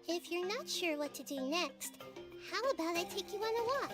If you're not sure what to do next, how about I take you on a walk?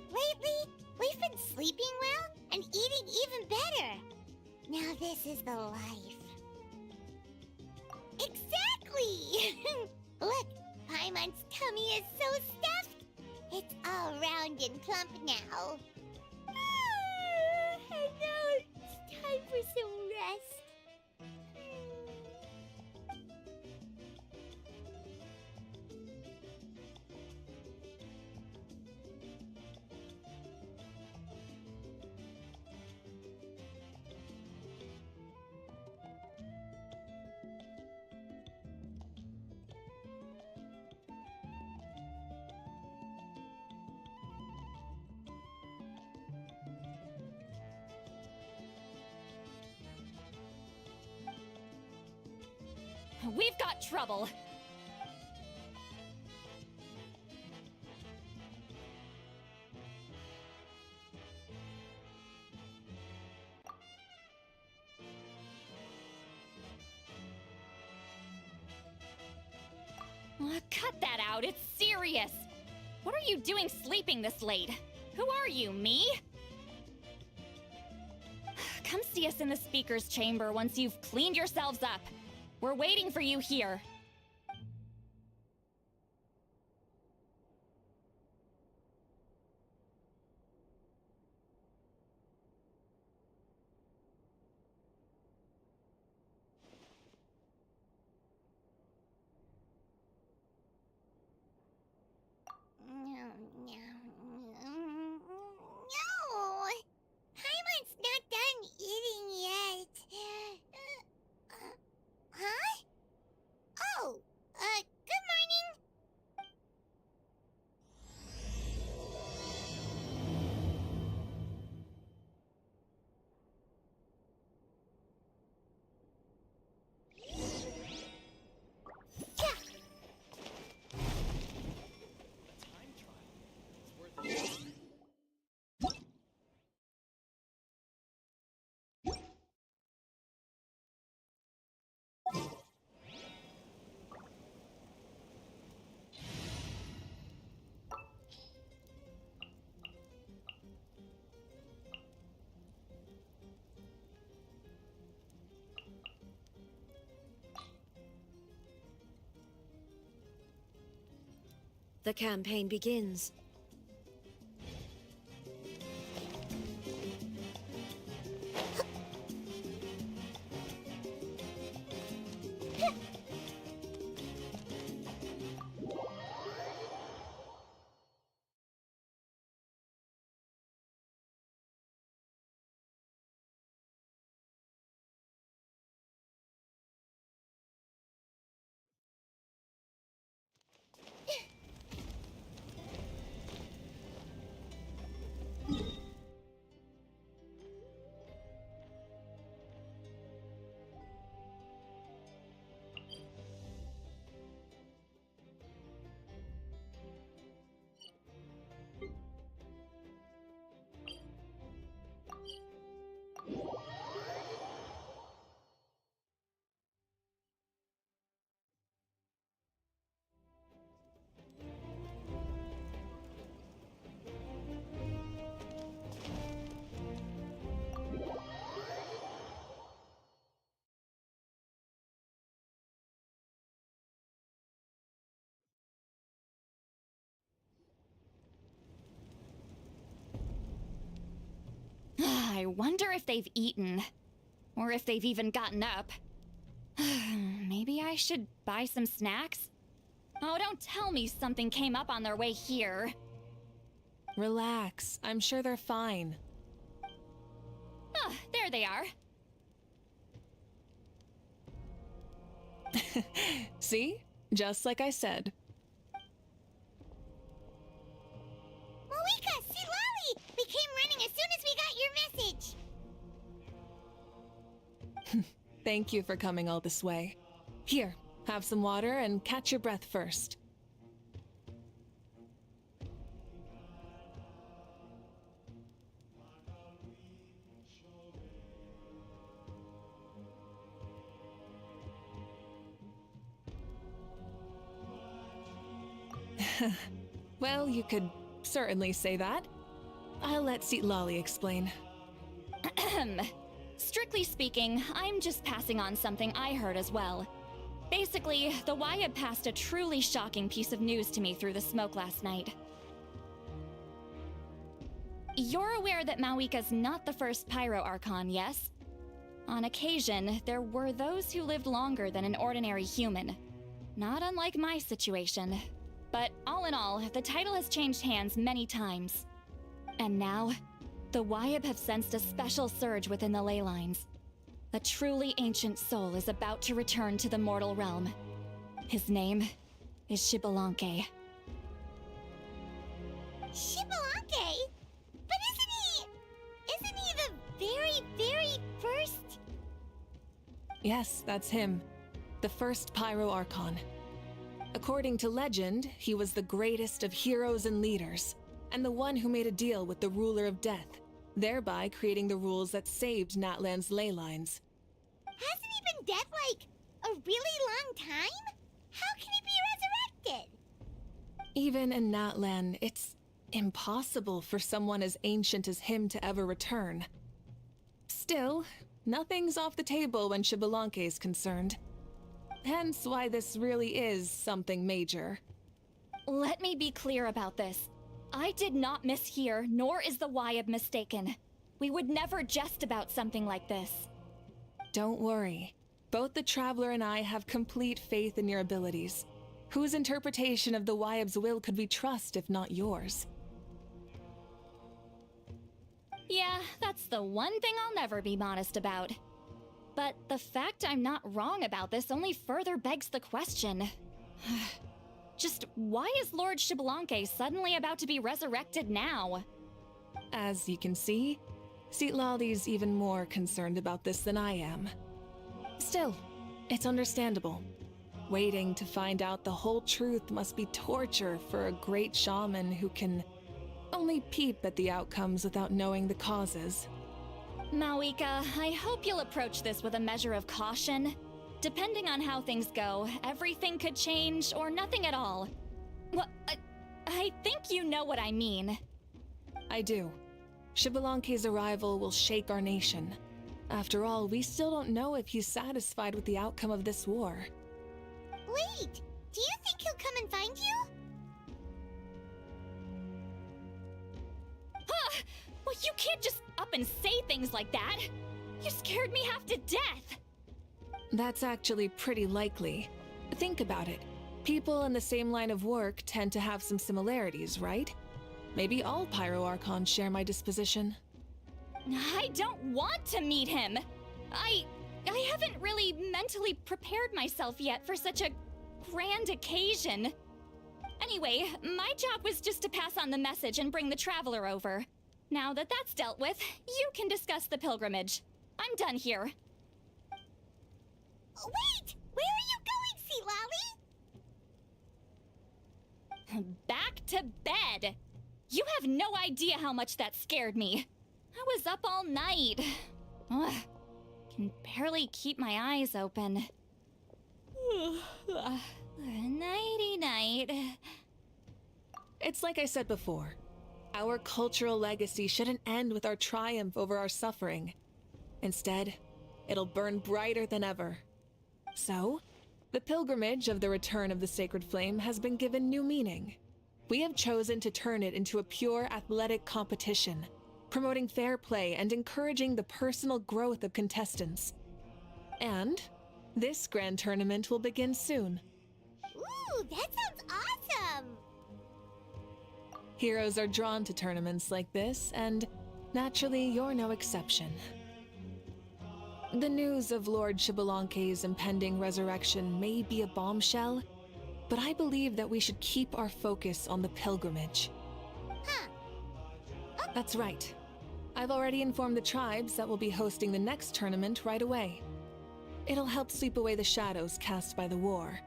Lately, we've been sleeping well and eating even better. Now this is the life. Exactly! Look, Paimon's tummy is so stuffed. It's all round and plump now. And now it's time for some rest. We've got trouble. Cut that out, it's serious. What are you doing sleeping this late? Who are you, me? Come see us in the speaker's chamber once you've cleaned yourselves up. We're waiting for you here. No! Paimon's not done eating yet. Huh? Oh, good morning. The campaign begins. I wonder if they've eaten. Or if they've even gotten up. Maybe I should buy some snacks? Oh, don't tell me something came up on their way here. Relax. I'm sure they're fine. Ah, there they are. See? Just like I said. Mavuika, see Lolly! We came running as soon as we got your message. Thank you for coming all this way. Here, have some water and catch your breath first. Well, you could certainly say that. I'll let Lolly explain. Strictly speaking, I'm just passing on something I heard as well. Basically, the Wyab passed a truly shocking piece of news to me through the smoke last night. You're aware that Mavuika's not the first Pyro Archon, yes? On occasion, there were those who lived longer than an ordinary human. Not unlike my situation. But all in all, the title has changed hands many times. And now, the Wyab have sensed a special surge within the ley lines. A truly ancient soul is about to return to the mortal realm. His name is Xbalanque. Xbalanque? But isn't he the very, very first? Yes, that's him. The first Pyro Archon. According to legend, he was the greatest of heroes and leaders, and the one who made a deal with the ruler of death, thereby creating the rules that saved Natlan's ley lines. Hasn't he been dead like a really long time? How can he be resurrected? Even in Natlan, it's impossible for someone as ancient as him to ever return. Still, nothing's off the table when Xbalanque is concerned. Hence why this really is something major. Let me be clear about this. I did not mishear, nor is the Wyab mistaken. We would never jest about something like this. Don't worry. Both the Traveler and I have complete faith in your abilities. Whose interpretation of the Wyab's will could we trust if not yours? Yeah, that's the one thing I'll never be modest about. But the fact I'm not wrong about this only further begs the question. Just why is Lord Xbalanque suddenly about to be resurrected now? As you can see, Lolly's even more concerned about this than I am. Still, it's understandable. Waiting to find out the whole truth must be torture for a great shaman who can only peep at the outcomes without knowing the causes. Mavuika, I hope you'll approach this with a measure of caution. Depending on how things go, everything could change or nothing at all. Well, I think you know what I mean. I do. Xbalanque's arrival will shake our nation. After all, we still don't know if he's satisfied with the outcome of this war. Wait, do you think he'll come and find you? Huh! Well, you can't just up and say things like that. You scared me half to death. That's actually pretty likely. Think about it. People in the same line of work tend to have some similarities, right? Maybe all Pyro Archons share my disposition. I don't want to meet him. I haven't really mentally prepared myself yet for such a grand occasion. Anyway, my job was just to pass on the message and bring the Traveler over. Now that that's dealt with, you can discuss the pilgrimage. I'm done here. Wait! Where are you going, Lolly? Back to bed! You have no idea how much that scared me. I was up all night. Ugh, can barely keep my eyes open. Nighty-night. It's like I said before. Our cultural legacy shouldn't end with our triumph over our suffering. Instead, it'll burn brighter than ever. So, the pilgrimage of the return of the sacred flame has been given new meaning. We have chosen to turn it into a pure athletic competition, promoting fair play and encouraging the personal growth of contestants. And this grand tournament will begin soon. Ooh, that sounds awesome! Heroes are drawn to tournaments like this, and naturally, you're no exception. The news of Lord Xbalanque's impending resurrection may be a bombshell, but I believe that we should keep our focus on the pilgrimage. Huh. That's right. I've already informed the tribes that we'll be hosting the next tournament right away. It'll help sweep away the shadows cast by the war.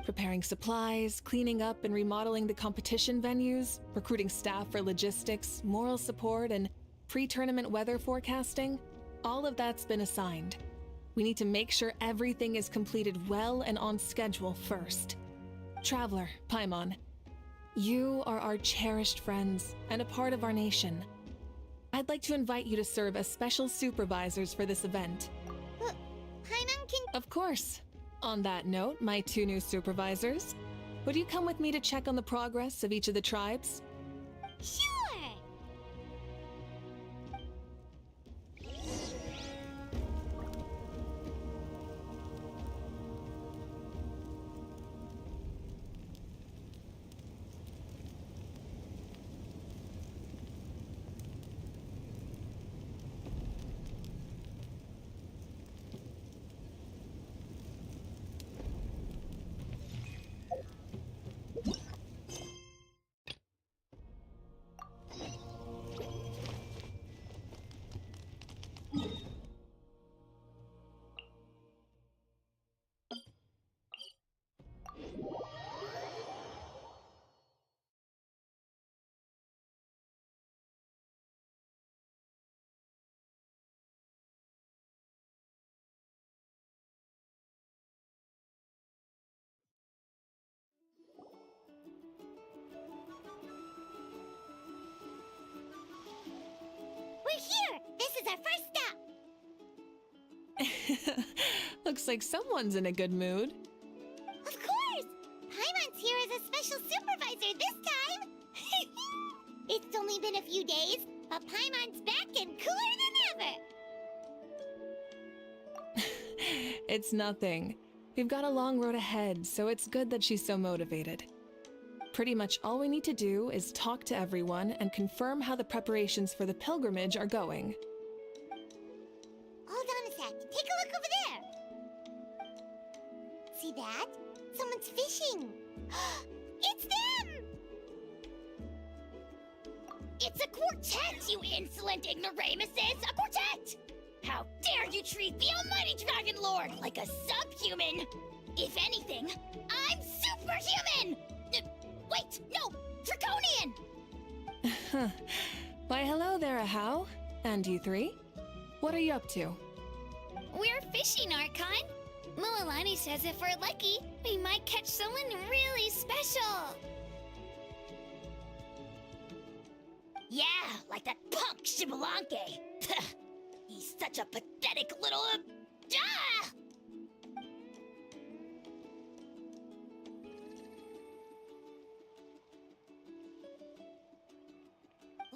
Preparing supplies, cleaning up and remodeling the competition venues, recruiting staff for logistics, moral support, and pre-tournament weather forecasting, all of that's been assigned. We need to make sure everything is completed well and on schedule first. Traveler, Paimon, you are our cherished friends and a part of our nation. I'd like to invite you to serve as special supervisors for this event. Paimon can... Of course. On that note, my 2 new supervisors, would you come with me to check on the progress of each of the tribes? Sure! We're here! This is our first stop! Looks like someone's in a good mood. Of course! Paimon's here as a special supervisor this time! It's only been a few days, but Paimon's back and cooler than ever! It's nothing. We've got a long road ahead, so it's good that she's so motivated. Pretty much all we need to do is talk to everyone and confirm how the preparations for the pilgrimage are going. Hold on a sec. Take a look over there. See that? Someone's fishing. It's them! It's a quartet, you insolent ignoramuses! A quartet! How dare you treat the almighty Dragon Lord like a subhuman! If anything, I'm superhuman! Wait, no! Draconian! Why, hello there, Ahau. And you 3? What are you up to? We're fishing, Archon. Mualani says if we're lucky, we might catch someone really special. Yeah, like that punk Xbalanque. He's such a pathetic little... Ah!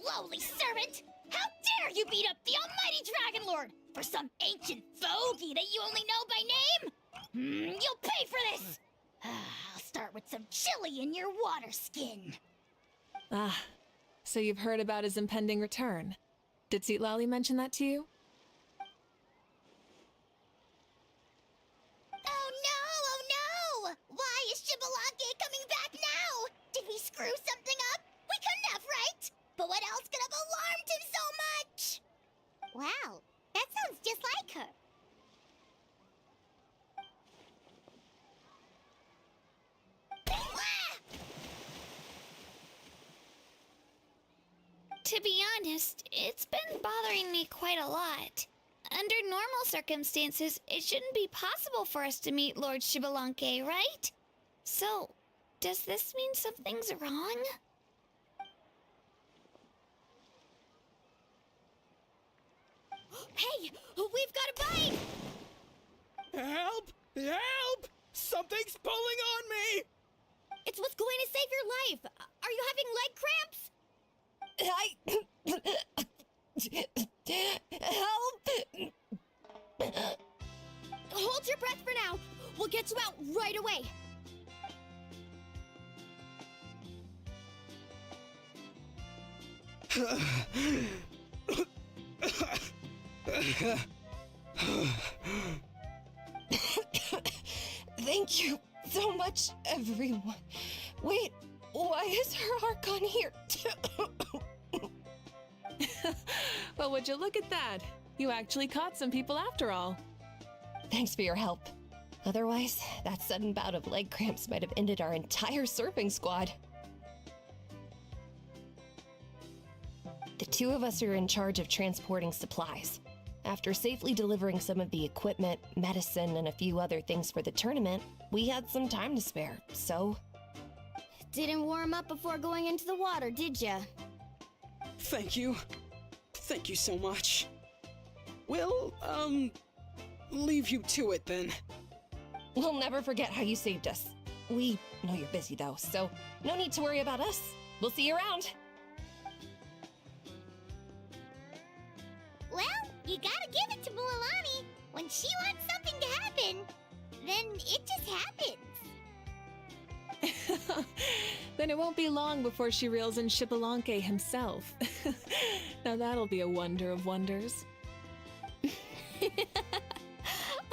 Lowly servant! How dare you beat up the almighty Dragon Lord for some ancient fogey that you only know by name? You'll pay for this! I'll start with some chili in your water skin. Ah, so you've heard about his impending return. Did Citlali mention that to you? Oh no! Why is Xbalanque coming back now? Did we screw something up? We couldn't have, right? But what else could have alarmed him so much? Wow, that sounds just like her. To be honest, it's been bothering me quite a lot. Under normal circumstances, it shouldn't be possible for us to meet Lord Xbalanque, right? So, does this mean something's wrong? Hey, we've got a bite! Help! Help! Something's pulling on me! It's what's going to save your life. Are you having leg cramps? Help! Hold your breath for now. We'll get you out right away. Thank you so much, everyone. Wait, why is her Archon here? Well, would you look at that? You actually caught some people after all. Thanks for your help. Otherwise, that sudden bout of leg cramps might have ended our entire surfing squad. The two of us are in charge of transporting supplies. After safely delivering some of the equipment, medicine, and a few other things for the tournament, we had some time to spare, so... Didn't warm up before going into the water, did ya? Thank you. Thank you so much. We'll, leave you to it then. We'll never forget how you saved us. We know you're busy though, so no need to worry about us. We'll see you around. Well, you gotta give it to Mualani. When she wants something to happen, then it just happens. Then it won't be long before she reels in Xbalanque himself. Now that'll be a wonder of wonders.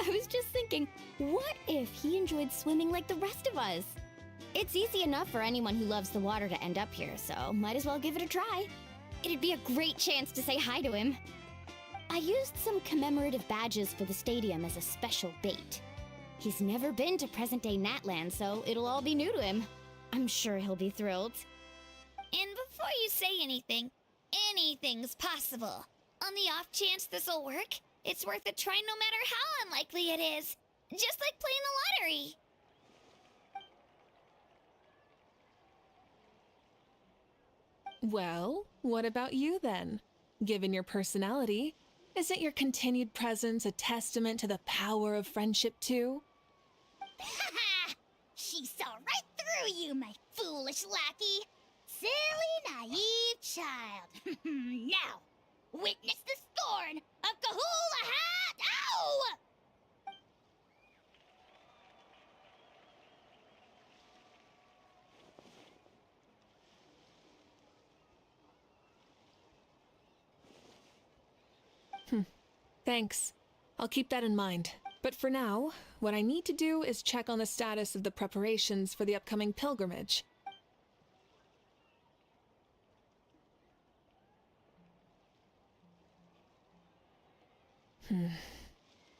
I was just thinking, what if he enjoyed swimming like the rest of us? It's easy enough for anyone who loves the water to end up here, so might as well give it a try. It'd be a great chance to say hi to him. I used some commemorative badges for the stadium as a special bait. He's never been to present-day Natland, so it'll all be new to him. I'm sure he'll be thrilled. And before you say anything, anything's possible. On the off chance this'll work, it's worth a try no matter how unlikely it is. Just like playing the lottery. Well, what about you then? Given your personality, isn't your continued presence a testament to the power of friendship too? Ha! She saw right through you, my foolish lackey. Silly, naive child. Now, witness the scorn of Kahula Hat! Ow! Thanks. I'll keep that in mind. But for now, what I need to do is check on the status of the preparations for the upcoming pilgrimage.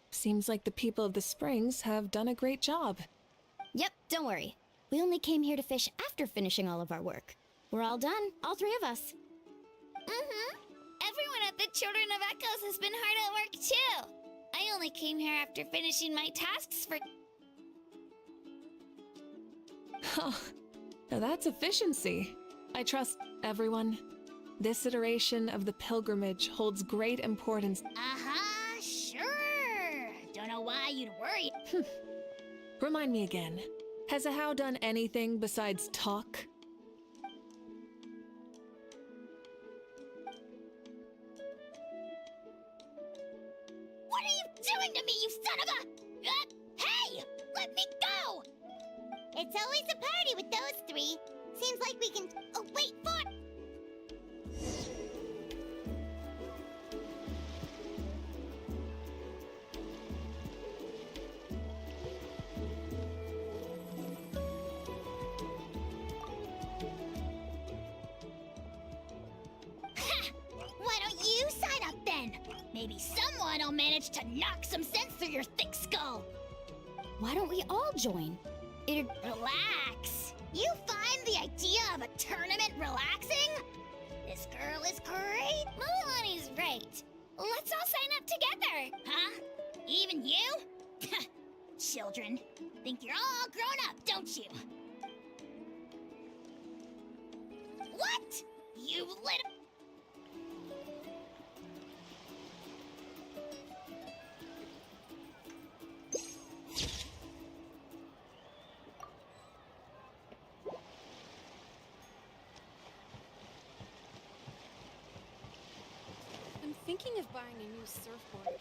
Seems like the people of the Springs have done a great job. Yep, don't worry. We only came here to fish after finishing all of our work. We're all done, all three of us. Mm-hmm. Everyone at the Children of Echoes has been hard at work too. I only came here after finishing my tasks for... Huh. Now that's efficiency. I trust everyone. This iteration of the pilgrimage holds great importance. Uh-huh, sure. Don't know why you'd worry. Remind me again. Has Ahau done anything besides talk? What are you doing to me, you son of a... hey! Let me go! It's always a party with those three. Seems like we can... Oh, wait for... Ha! Why don't you sign up then? Maybe someone will manage to knock some sense through your thick skull. Why don't we all join? It'd... Relax. You find the idea of a tournament relaxing? This girl is great. Mualani's right. Let's all sign up together. Huh? Even you? Children. Think you're all grown up, don't you? What? You little... thinking of buying a new surfboard again.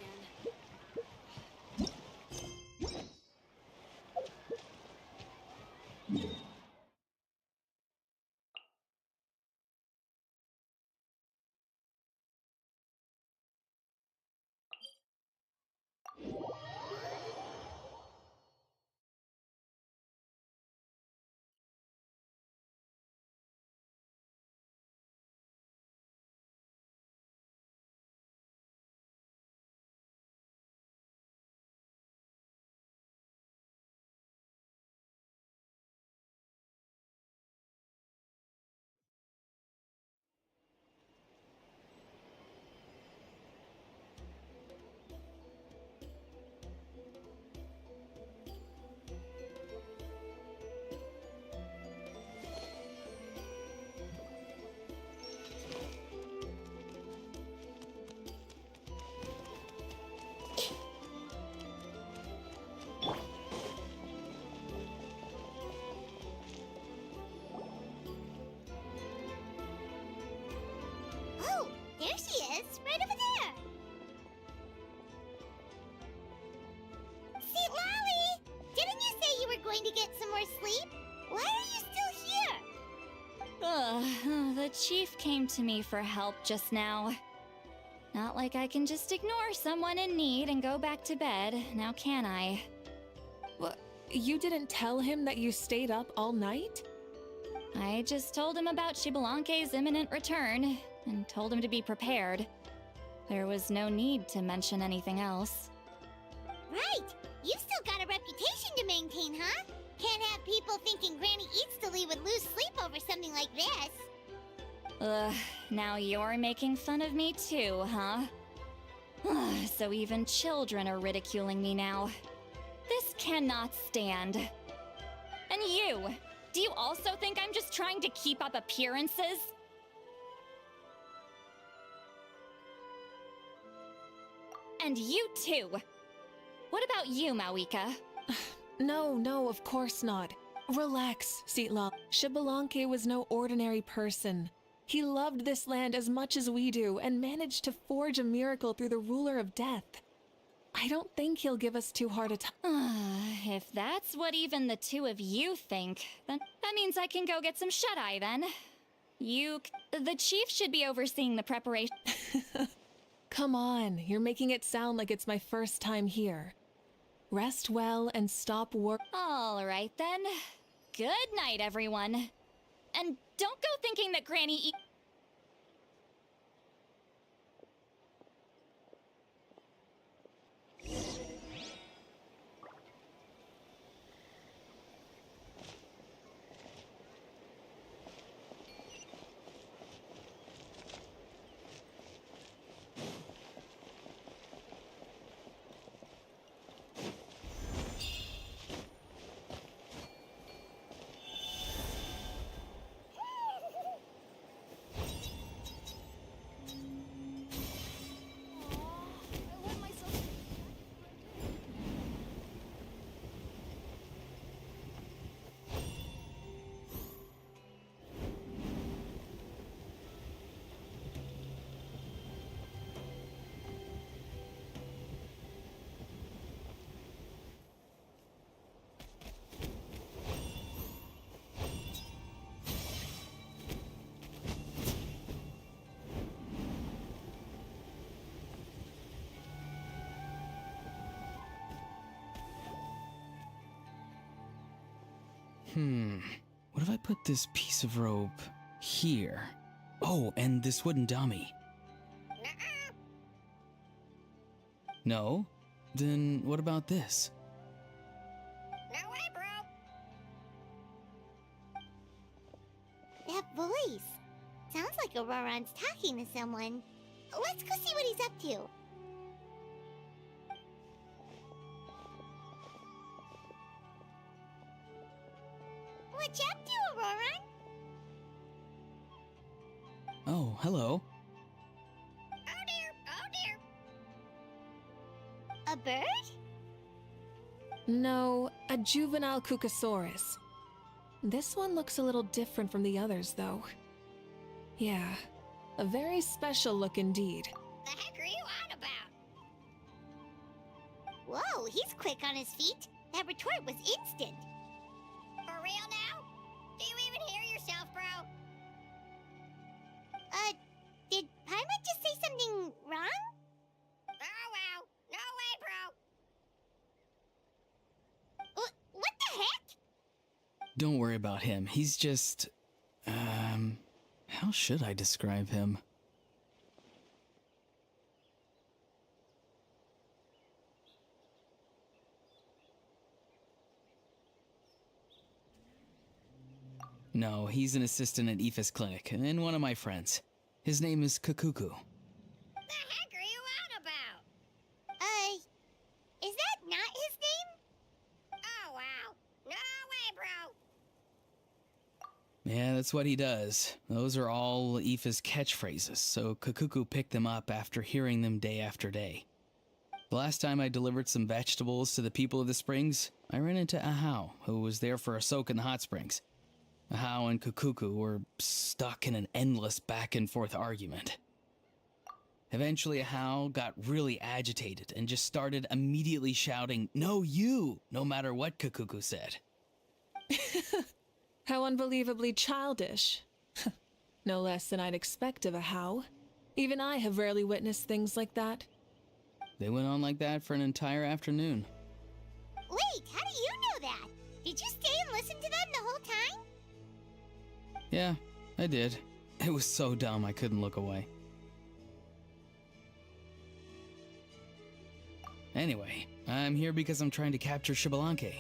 Oh, there she is, right over there. See, Lolly, didn't you say you were going to get some more sleep? Why are you still here? The chief came to me for help just now. Not like I can just ignore someone in need and go back to bed, now can I? What? You didn't tell him that you stayed up all night? I just told him about Shibalanke's imminent return, and told him to be prepared. There was no need to mention anything else. Right, you've still got a reputation to maintain, huh? Can't have people thinking Granny Eatstily would lose sleep over something like this. Ugh, now you're making fun of me too, huh? Ugh, so even children are ridiculing me now. This cannot stand. And you! Do you also think I'm just trying to keep up appearances? And you too! What about you, Mavuika? No, of course not. Relax, Sitla. Shibalanke was no ordinary person. He loved this land as much as we do and managed to forge a miracle through the ruler of death. I don't think he'll give us too hard a time. If that's what even the two of you think, then that means I can go get some shut-eye then. The chief should be overseeing the preparation. Come on, you're making it sound like it's my first time here. Rest well and stop work. All right then. Good night, everyone. And don't go thinking that Granny What if I put this piece of rope here? Oh, and this wooden dummy. No? Then what about this? No way, bro. That voice. Sounds like Auroron's talking to someone. Let's go see what he's up to. What you up to, Auroron? Oh, hello. Oh dear, oh dear. A bird? No, a juvenile Cucosaurus. This one looks a little different from the others, though. Yeah, a very special look indeed. The heck are you on about? Whoa, he's quick on his feet. That retort was instant. For real now? Do you even hear yourself, bro? Did Paimon just say something wrong? Oh, wow. No way, bro. What the heck? Don't worry about him. He's just. How should I describe him? No, he's an assistant at Aoife's clinic, and one of my friends. His name is Kakuku. The heck are you on about? Is that not his name? Oh, wow. No way, bro. Yeah, that's what he does. Those are all Aoife's catchphrases, so Kakuku picked them up after hearing them day after day. The last time I delivered some vegetables to the people of the springs, I ran into Ahau, who was there for a soak in the hot springs. Ahau and Kakuku were stuck in an endless back-and-forth argument. Eventually, Ahau got really agitated and just started immediately shouting, "No, you!" no matter what Kakuku said. How unbelievably childish. No less than I'd expect of a how. Even I have rarely witnessed things like that. They went on like that for an entire afternoon. Wait, how do you know that? Did you stay and listen to them the whole time? Yeah, I did. It was so dumb I couldn't look away. Anyway, I'm here because I'm trying to capture Xbalanque.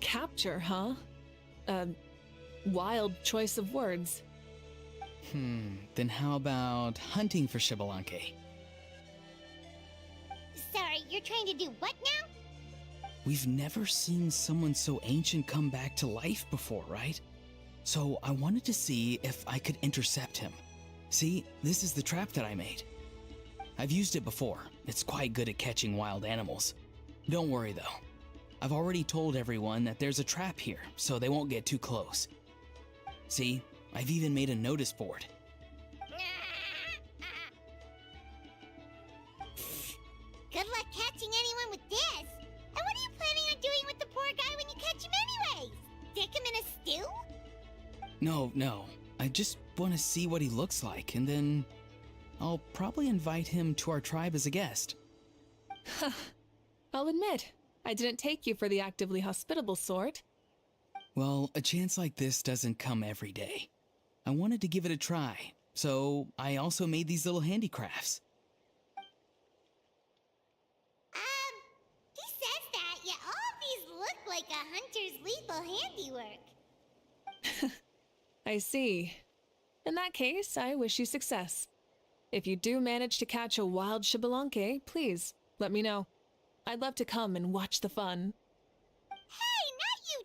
Capture, huh? Wild choice of words. Then how about hunting for Xbalanque? Sorry, you're trying to do what now? We've never seen someone so ancient come back to life before, right? So I wanted to see if I could intercept him. See, this is the trap that I made. I've used it before. It's quite good at catching wild animals. Don't worry though. I've already told everyone that there's a trap here, so they won't get too close. See, I've even made a notice board. Good luck catching anyone with this. And what are you planning on doing with the poor guy when you catch him anyways? Stick him in a stew? No. I just want to see what he looks like, and then I'll probably invite him to our tribe as a guest. I'll admit, I didn't take you for the actively hospitable sort. Well, a chance like this doesn't come every day. I wanted to give it a try, so I also made these little handicrafts. He says that, yet all of these look like a hunter's lethal handiwork. I see. In that case, I wish you success. If you do manage to catch a wild Xbalanque, please, let me know. I'd love to come and watch the fun. Hey, not you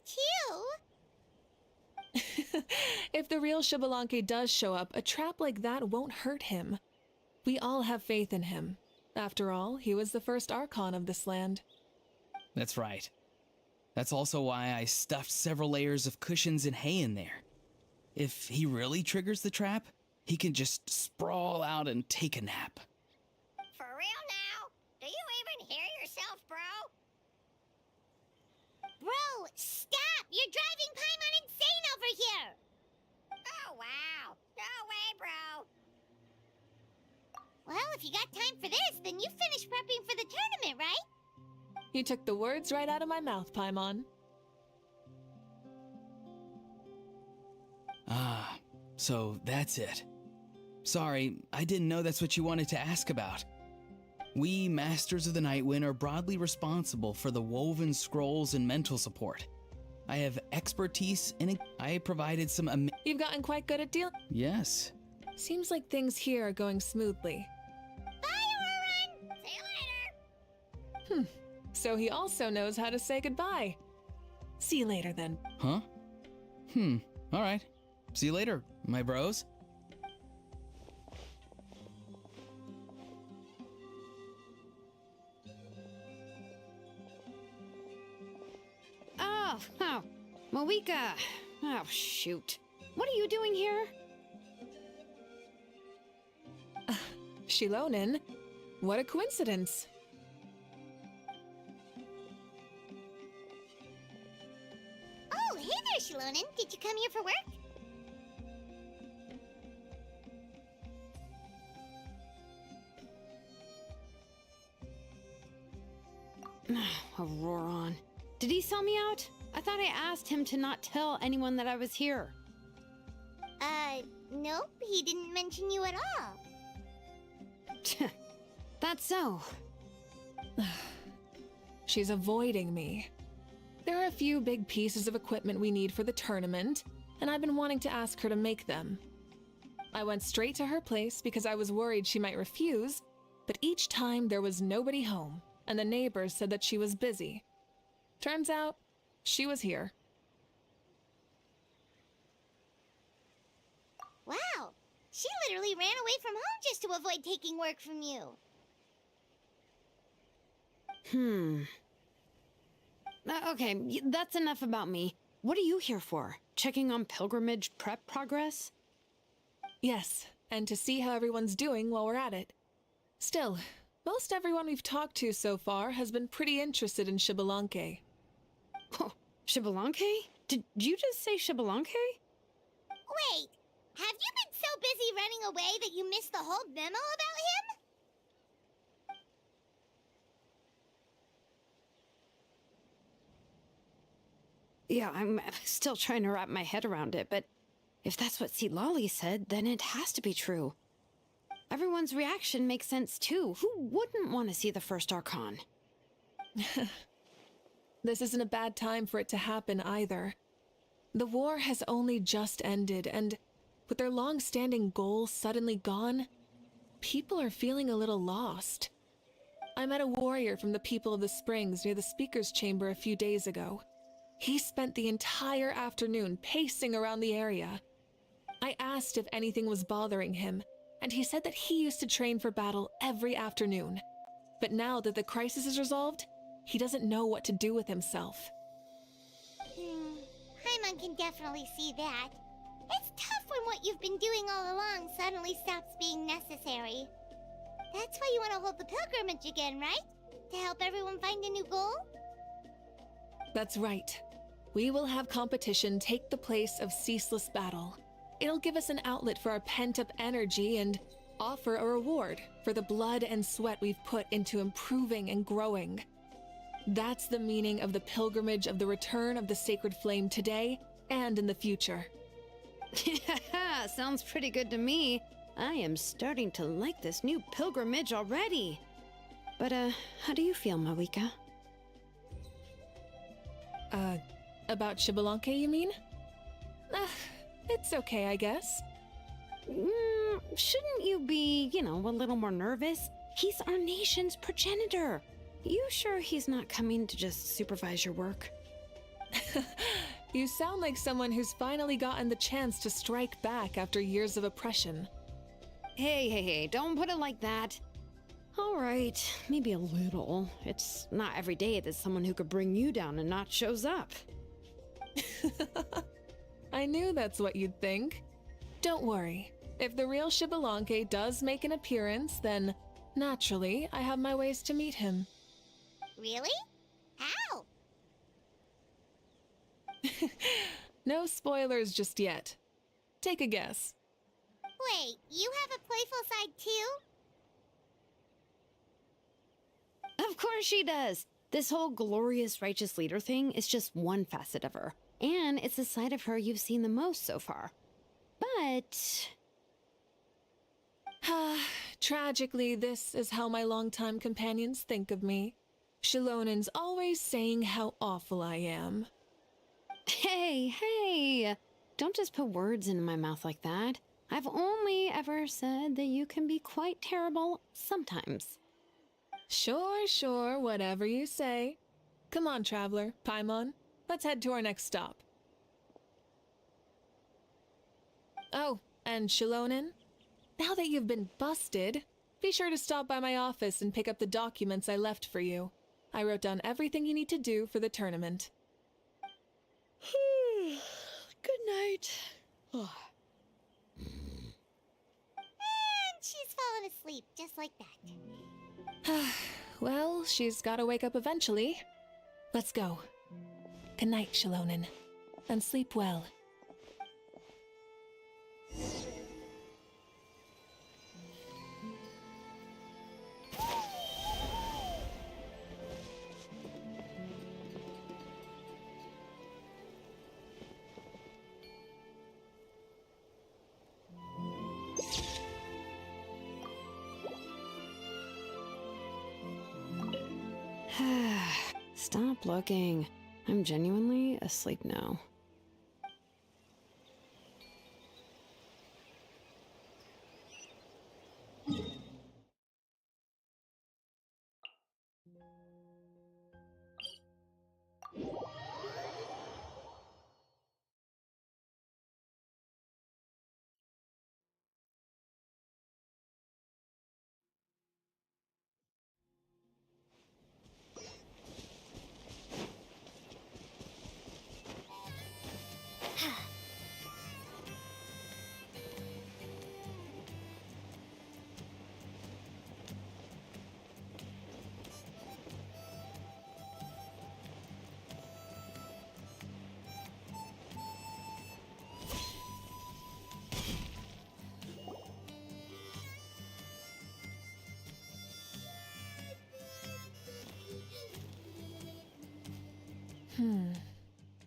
too! If the real Xbalanque does show up, a trap like that won't hurt him. We all have faith in him. After all, he was the first Archon of this land. That's right. That's also why I stuffed several layers of cushions and hay in there. If he really triggers the trap, he can just sprawl out and take a nap. For real now? Do you even hear yourself, bro? Bro, stop! You're driving Paimon insane over here! Oh, wow. No way, bro. Well, if you got time for this, then you finish prepping for the tournament, right? You took the words right out of my mouth, Paimon. Ah, so that's it. Sorry, I didn't know that's what you wanted to ask about. We, Masters of the Nightwind, are broadly responsible for the woven scrolls and mental support. I have expertise in it. I provided some You've gotten quite good at dealing. Yes. Seems like things here are going smoothly. Bye, Auron! See you later! So he also knows how to say goodbye. See you later, then. Huh? All right. See you later, my bros. Oh, Mavuika. Oh, shoot. What are you doing here? Shilonen. What a coincidence. Oh, hey there, Shilonen. Did you come here for work? Auroron. Did he sell me out? I thought I asked him to not tell anyone that I was here. Nope, he didn't mention you at all. That's so. She's avoiding me. There are a few big pieces of equipment we need for the tournament, and I've been wanting to ask her to make them. I went straight to her place because I was worried she might refuse, but each time there was nobody home, and the neighbors said that she was busy. Turns out, she was here. Wow, she literally ran away from home just to avoid taking work from you. Okay, that's enough about me. What are you here for? Checking on pilgrimage prep progress? Yes, and to see how everyone's doing while we're at it. Still, most everyone we've talked to so far has been pretty interested in Xbalanque. Oh, Xbalanque? Did you just say Xbalanque? Wait, have you been so busy running away that you missed the whole memo about him? Yeah, I'm still trying to wrap my head around it, but if that's what Lolly said, then it has to be true. Everyone's reaction makes sense too. Who wouldn't want to see the first Archon? This isn't a bad time for it to happen either. The war has only just ended, and with their long-standing goals suddenly gone, people are feeling a little lost. I met a warrior from the People of the Springs near the Speaker's Chamber a few days ago. He spent the entire afternoon pacing around the area. I asked if anything was bothering him, and he said that he used to train for battle every afternoon. But now that the crisis is resolved, he doesn't know what to do with himself. Paimon can definitely see that. It's tough when what you've been doing all along suddenly stops being necessary. That's why you want to hold the pilgrimage again, right? To help everyone find a new goal? That's right. We will have competition take the place of ceaseless battle. It'll give us an outlet for our pent-up energy and offer a reward for the blood and sweat we've put into improving and growing. That's the meaning of the pilgrimage of the return of the sacred flame today and in the future. Yeah, sounds pretty good to me. I am starting to like this new pilgrimage already. But, how do you feel, Mavuika? About Xbalanque, you mean? It's okay, I guess. Shouldn't you be, a little more nervous? He's our nation's progenitor. You sure he's not coming to just supervise your work? You sound like someone who's finally gotten the chance to strike back after years of oppression. Hey, don't put it like that. All right, maybe a little. It's not every day that someone who could bring you down and not shows up. I knew that's what you'd think. Don't worry. If the real Xbalanque does make an appearance, then naturally I have my ways to meet him. Really? How? No spoilers just yet. Take a guess. Wait, you have a playful side too? Of course she does. This whole glorious righteous leader thing is just one facet of her. And it's the side of her you've seen the most so far. But... Tragically, this is how my longtime companions think of me. Shilonen's always saying how awful I am. Hey! Don't just put words into my mouth like that. I've only ever said that you can be quite terrible sometimes. Sure, whatever you say. Come on, traveler, Paimon. Let's head to our next stop. Oh, and Shilonen, now that you've been busted, be sure to stop by my office and pick up the documents I left for you. I wrote down everything you need to do for the tournament. Good night. And she's fallen asleep just like that. Well, she's gotta wake up eventually. Let's go. Good night, Shalonen. And sleep well. Stop looking. I'm genuinely asleep now.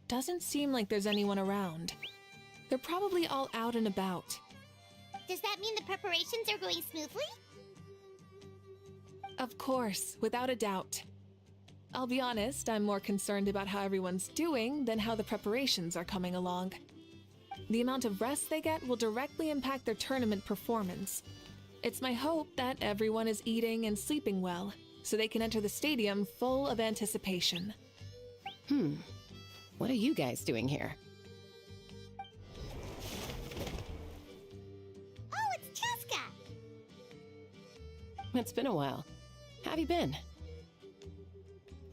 Doesn't seem like there's anyone around. They're probably all out and about. Does that mean the preparations are going smoothly? Of course, without a doubt. I'll be honest, I'm more concerned about how everyone's doing than how the preparations are coming along. The amount of rest they get will directly impact their tournament performance. It's my hope that everyone is eating and sleeping well, so they can enter the stadium full of anticipation. What are you guys doing here? Oh, it's Cheska! It's been a while. How have you been?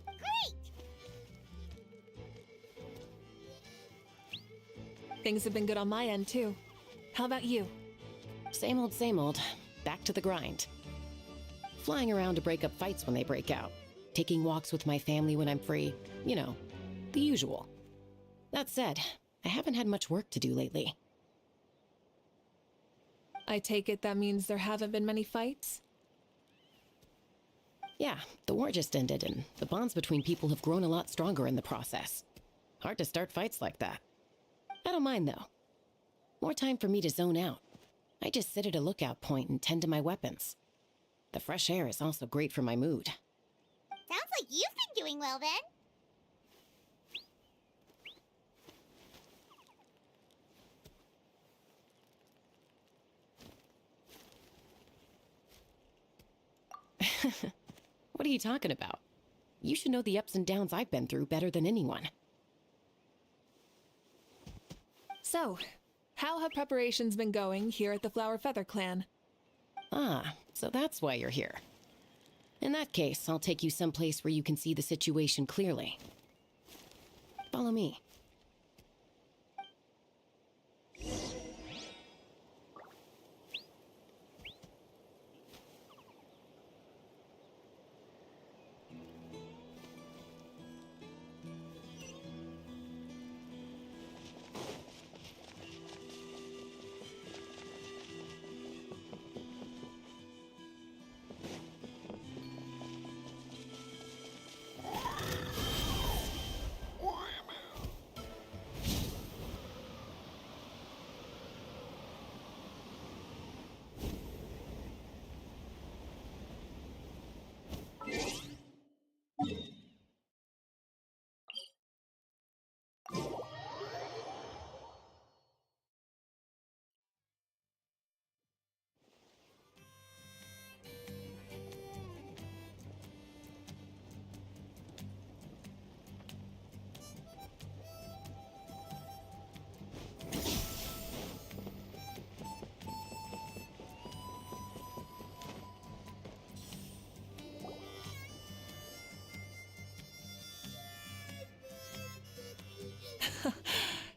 Great! Things have been good on my end, too. How about you? Same old, same old. Back to the grind. Flying around to break up fights when they break out. Taking walks with my family when I'm free. You know, the usual. That said, I haven't had much work to do lately. I take it that means there haven't been many fights? Yeah, the war just ended, and the bonds between people have grown a lot stronger in the process. Hard to start fights like that. I don't mind, though. More time for me to zone out. I just sit at a lookout point and tend to my weapons. The fresh air is also great for my mood. Sounds like you've been doing well then. What are you talking about? You should know the ups and downs I've been through better than anyone. So, how have preparations been going here at the Flower Feather Clan? Ah, so that's why you're here. In that case, I'll take you someplace where you can see the situation clearly. Follow me.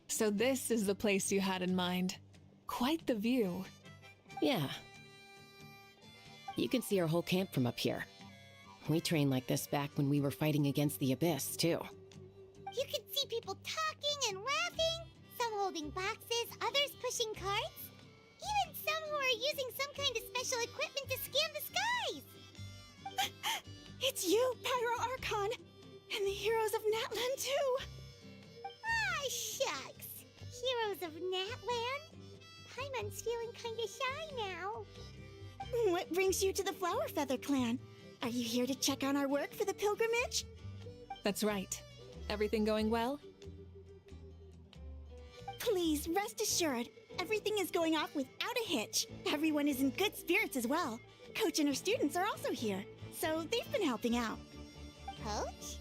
So this is the place you had in mind. Quite the view. Yeah. You can see our whole camp from up here. We trained like this back when we were fighting against the Abyss, too. You can see people talking and laughing, some holding boxes, others pushing carts. Even some who are using some kind of special equipment to scan the skies. It's you, Pyro Archon, and the heroes of Natlan too. Ah, shucks. Heroes of Natlan? Paimon's feeling kinda shy now. What brings you to the Flower Feather Clan? Are you here to check on our work for the pilgrimage? That's right. Everything going well? Please rest assured, everything is going off without a hitch. Everyone is in good spirits as well. Coach and her students are also here, so they've been helping out. Coach?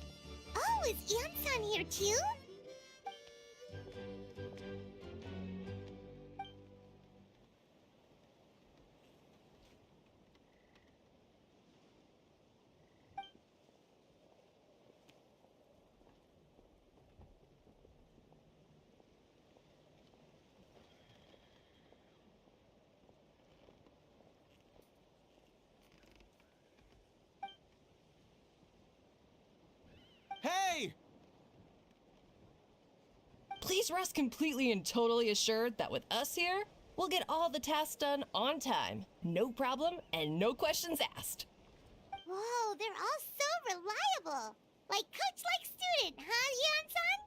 Oh, is Anson here too? Hey! Please rest completely and totally assured that with us here, we'll get all the tasks done on time. No problem and no questions asked. Whoa, they're all so reliable. Like coach like student, huh, Anson?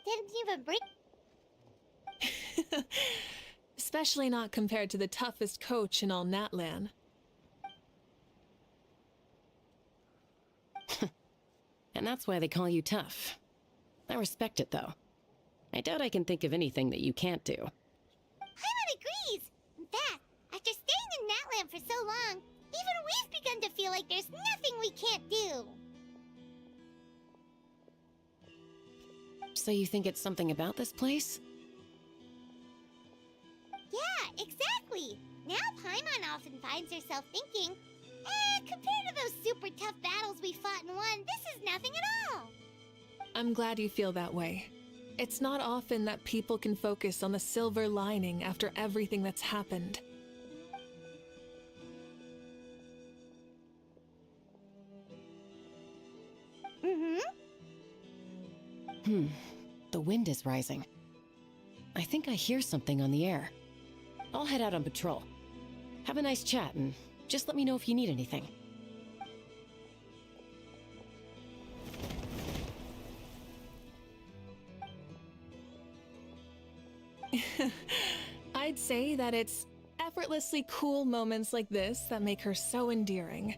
Didn't even break. Especially not compared to the toughest coach in all Natlan. And that's why they call you tough. I respect it, though. I doubt I can think of anything that you can't do. Paimon agrees. In fact, after staying in Natlan for so long, even we've begun to feel like there's nothing we can't do. So you think it's something about this place? Yeah, exactly. Now Paimon often finds herself thinking, compared to those super tough battles we fought and won, this is nothing at all. I'm glad you feel that way. It's not often that people can focus on the silver lining after everything that's happened. The wind is rising. I think I hear something on the air. I'll head out on patrol. Have a nice chat and just let me know if you need anything. I'd say that it's effortlessly cool moments like this that make her so endearing.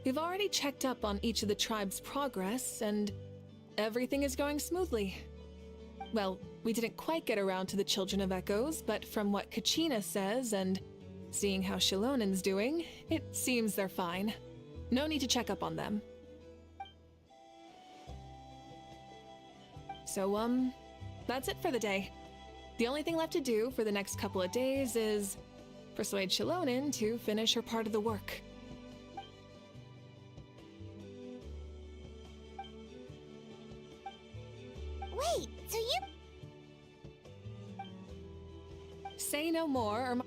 We've already checked up on each of the tribe's progress, and everything is going smoothly. Well, we didn't quite get around to the Children of Echoes, but from what Kachina says and seeing how Shilonen's doing, it seems they're fine. No need to check up on them. So, that's it for the day. The only thing left to do for the next couple of days is persuade Shilonen to finish her part of the work. Wait, so you... Say no more or my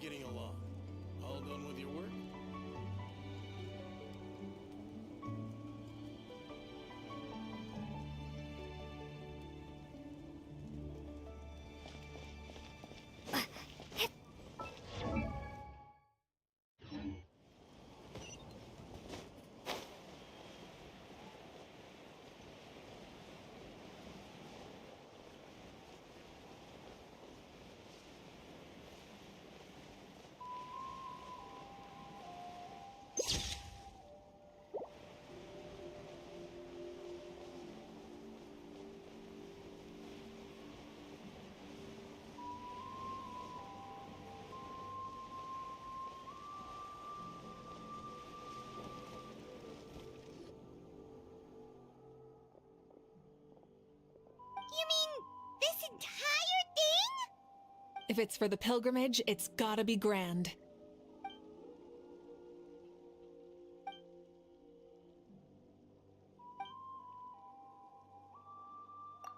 getting along? All done with your work? You mean this entire thing? If it's for the pilgrimage, it's gotta be grand.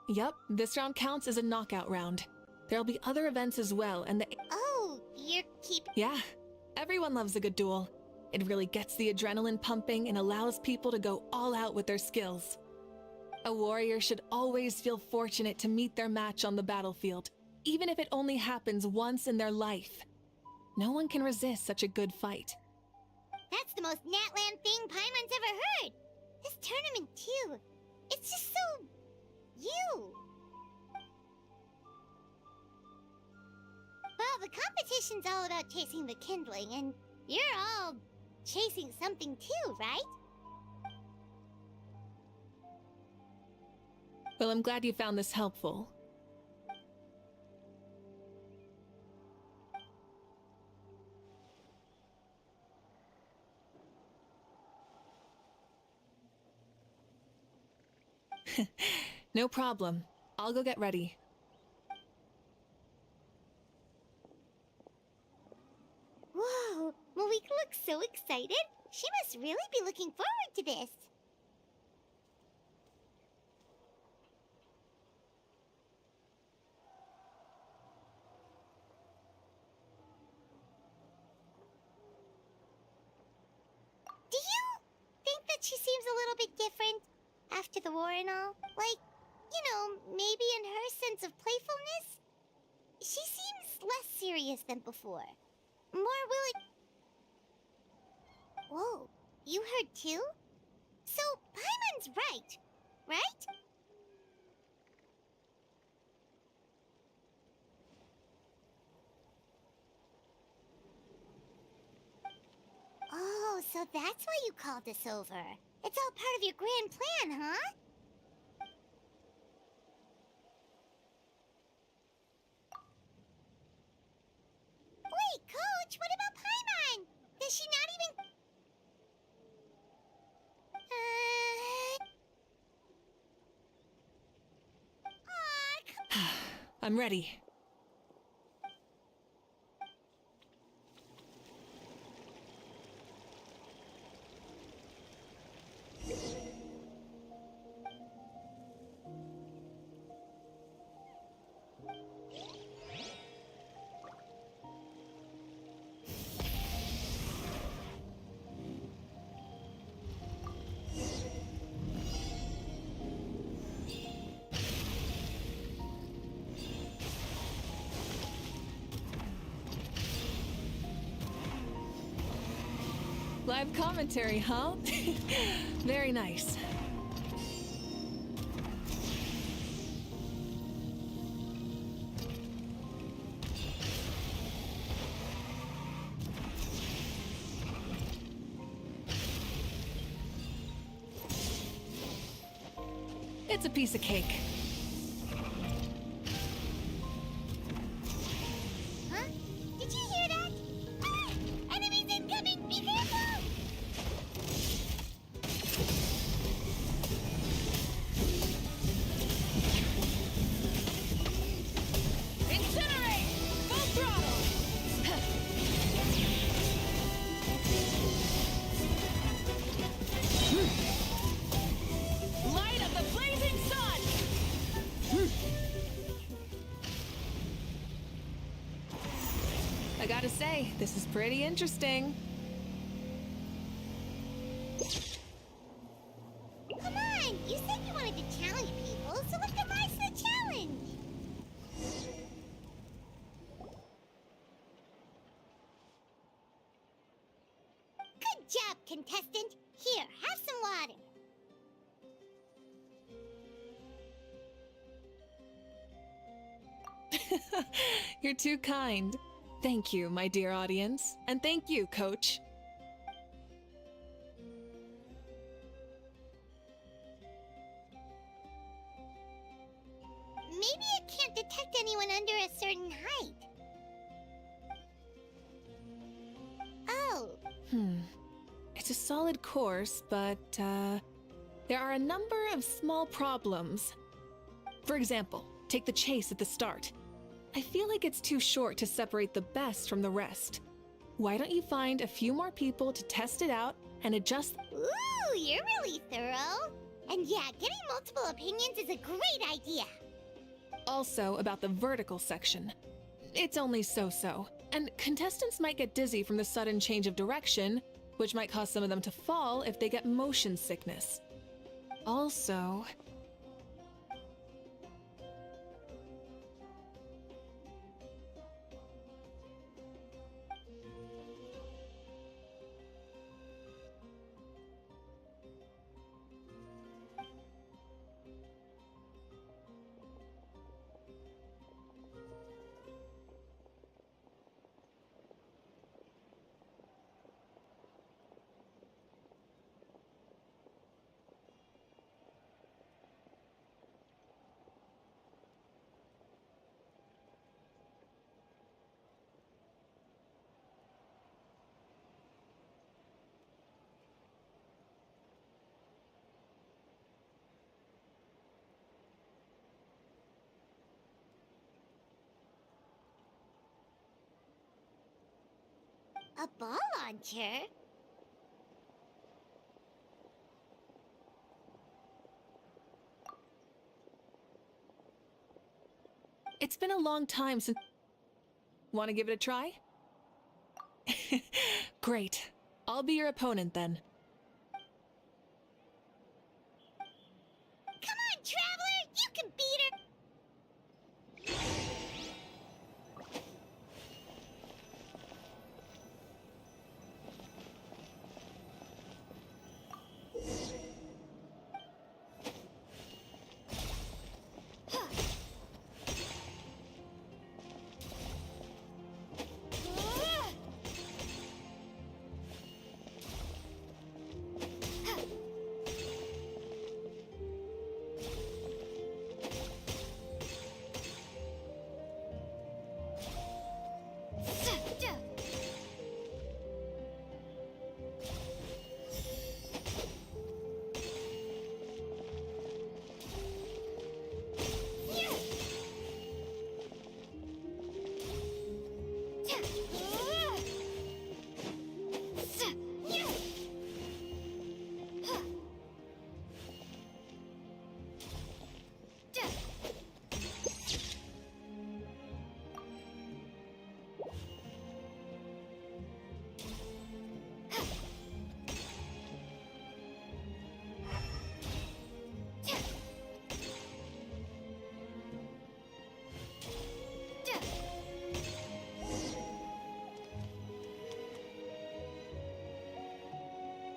Yup, this round counts as a knockout round. There'll be other events as well, and the... Oh, you're Yeah, everyone loves a good duel. It really gets the adrenaline pumping and allows people to go all out with their skills. A warrior should always feel fortunate to meet their match on the battlefield, even if it only happens once in their life. No one can resist such a good fight. That's the most Natland thing Paimon's ever heard. This tournament, too. It's just so... you. Well, the competition's all about chasing the kindling, and you're all chasing something too, right? Well, I'm glad you found this helpful. No problem. I'll go get ready. Whoa, Mavuika looks so excited. She must really be looking forward to this. Do you think that she seems a little bit different after the war and all? Like, you know, maybe in her sense of playfulness? She seems less serious than before. More willing... Whoa, you heard too? So, Paimon's right, right? Oh, so that's why you called us over. It's all part of your grand plan, huh? Wait, Coach, what about Paimon? Does she not even... Aw, come... I'm ready. Live commentary, huh? Very nice. It's a piece of cake. Huh? Did you hear that? Ah! Enemies incoming! Be careful! Incinerate! Full throttle! Light of the blazing sun! I gotta say, this is pretty interesting. Come on! You said you wanted to challenge people, so let's devise the challenge! Good job, contestant! Here, have some water! You're too kind. Thank you, my dear audience. And thank you, Coach. Maybe it can't detect anyone under a certain height. Oh, It's a solid course, but, there are a number of small problems. For example, take the chase at the start. I feel like it's too short to separate the best from the rest. Why don't you find a few more people to test it out and adjust? ooh, you're really thorough. And yeah, getting multiple opinions is a great idea. Also, about the vertical section. It's only so-so, and contestants might get dizzy from the sudden change of direction, which might cause some of them to fall if they get motion sickness. Also, A ball launcher? it's been a long time since... Want to give it a try? Great. I'll be your opponent then. Come on, Traveler! You can beat her!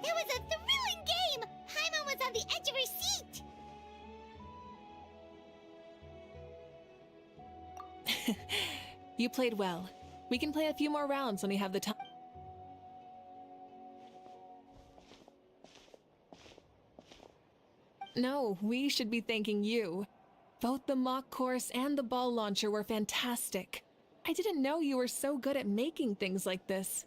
That was a thrilling game! Paimon was on the edge of her seat! You played well. We can play a few more rounds when we have the time. No, we should be thanking you. Both the mock course and the ball launcher were fantastic. I didn't know you were so good at making things like this.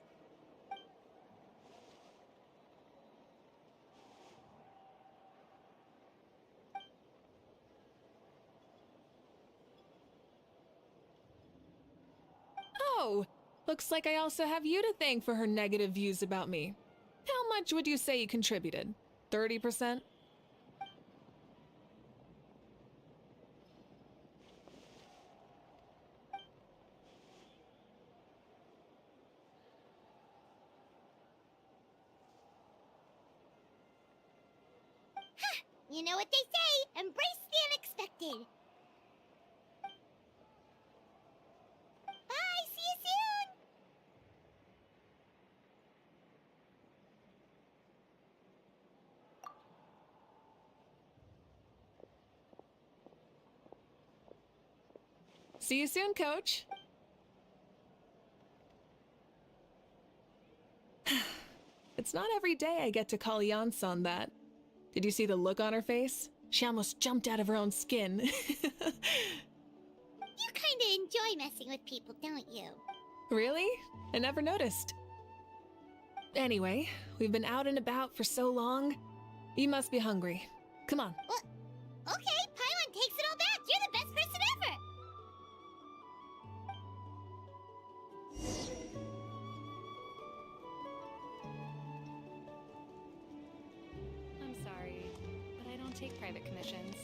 Oh, looks like I also have you to thank for her negative views about me. How much would you say you contributed? 30%? You know what they say, embrace the unexpected. Bye, see you soon! See you soon, Coach. It's not every day I get to call Yansan that. Did you see the look on her face? She almost jumped out of her own skin. You kinda enjoy messing with people, don't you? Really? I never noticed. Anyway, we've been out and about for so long. You must be hungry. Come on. Well, okay, Paimon takes it all back. You're the best person ever. I'm sorry, but I don't take private commissions.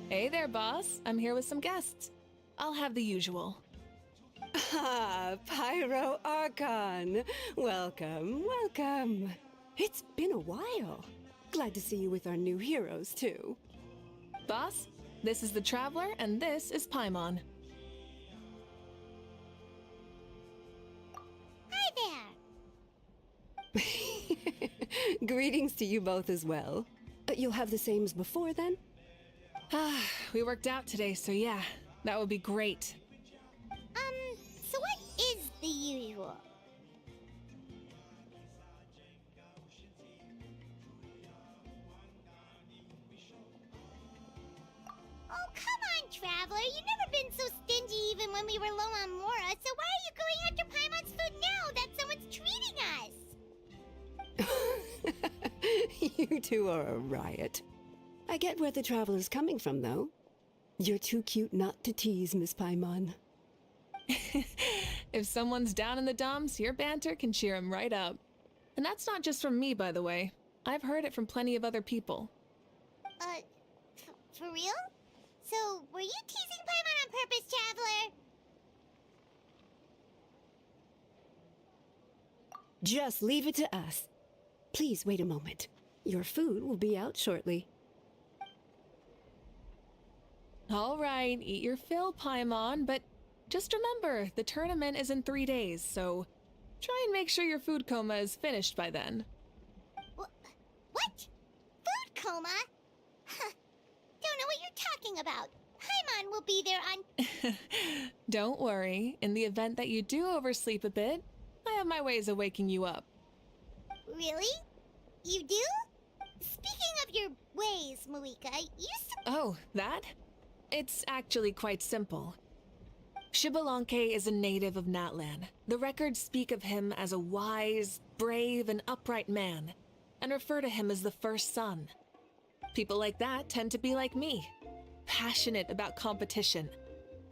Hey there, boss. I'm here with some guests. I'll have the usual. Ah, Pyro Archon. Welcome, welcome. It's been a while. Glad to see you with our new heroes, too. Boss, this is the Traveler, and this is Paimon. Hi there. Greetings to you both as well. You'll have the same as before, then? We worked out today, so yeah, that would be great. So what is the usual? Oh, come on, Traveler. You've never been so stingy even when we were low on Mora, so why are you going after Paimon's food now that someone's treating us? You two are a riot. I get where the Traveler's coming from, though. You're too cute not to tease, Miss Paimon. If someone's down in the dumps, your banter can cheer him right up. And that's not just from me, by the way. I've heard it from plenty of other people. For real? So, were you teasing Paimon on purpose, Traveler? Just leave it to us. Please wait a moment. Your food will be out shortly. All right, eat your fill, Paimon, but just remember, the tournament is in 3 days, so try and make sure your food coma is finished by then. What? Food coma? Huh. Don't know what you're talking about. Paimon will be there on... Don't worry, in the event that you do oversleep a bit, I have my ways of waking you up. Really? You do? Speaking of your ways, Mavuika, you Oh, that? It's actually quite simple. Shibalanke is a native of Natlan. The records speak of him as a wise, brave, and upright man, and refer to him as the first son. People like that tend to be like me, passionate about competition.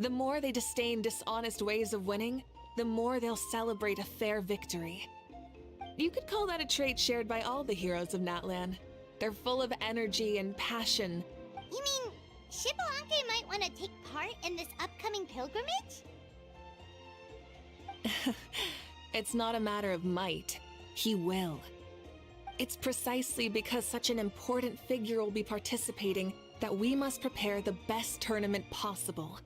The more they disdain dishonest ways of winning, the more they'll celebrate a fair victory. You could call that a trait shared by all the heroes of Natlan. They're full of energy and passion. You mean Shibalanke might want to take part in this upcoming pilgrimage? It's not a matter of might. He will. It's precisely because such an important figure will be participating that we must prepare the best tournament possible.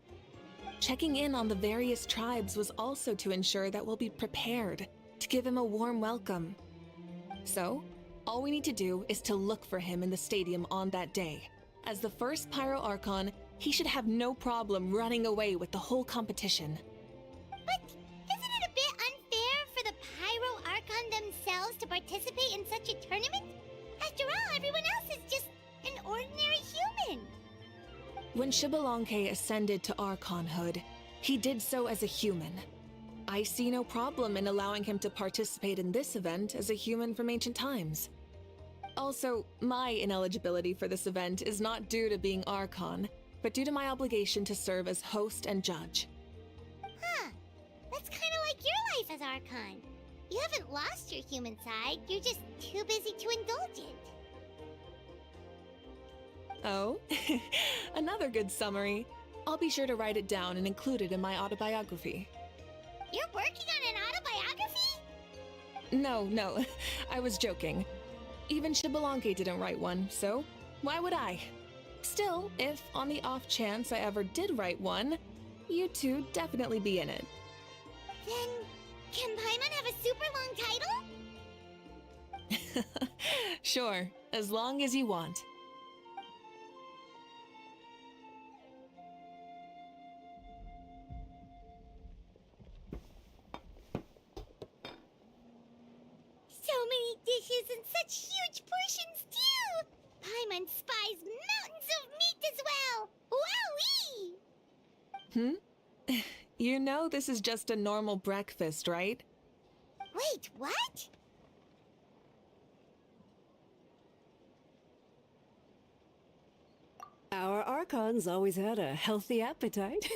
Checking in on the various tribes was also to ensure that we'll be prepared to give him a warm welcome. So, all we need to do is to look for him in the stadium on that day. As the first Pyro Archon, he should have no problem running away with the whole competition. But isn't it a bit unfair for the Pyro Archon themselves to participate in such a tournament? After all, everyone else is just an ordinary human. When Xbalanque ascended to Archonhood, he did so as a human. I see no problem in allowing him to participate in this event as a human from ancient times. Also, my ineligibility for this event is not due to being Archon, but due to my obligation to serve as host and judge. Huh. That's kind of like your life as Archon. You haven't lost your human side, you're just too busy to indulge it. Oh, another good summary. I'll be sure to write it down and include it in my autobiography. You're working on an autobiography? No, I was joking. Even Xbalanque didn't write one, so why would I? Still, if on the off chance I ever did write one, you two definitely be in it. Then, can Paimon have a super long title? Sure, as long as you want. So many dishes and such huge portions, too! Paimon spies mountains of meat as well! Wowee! You know this is just a normal breakfast, right? Wait, what? Our Archons always had a healthy appetite.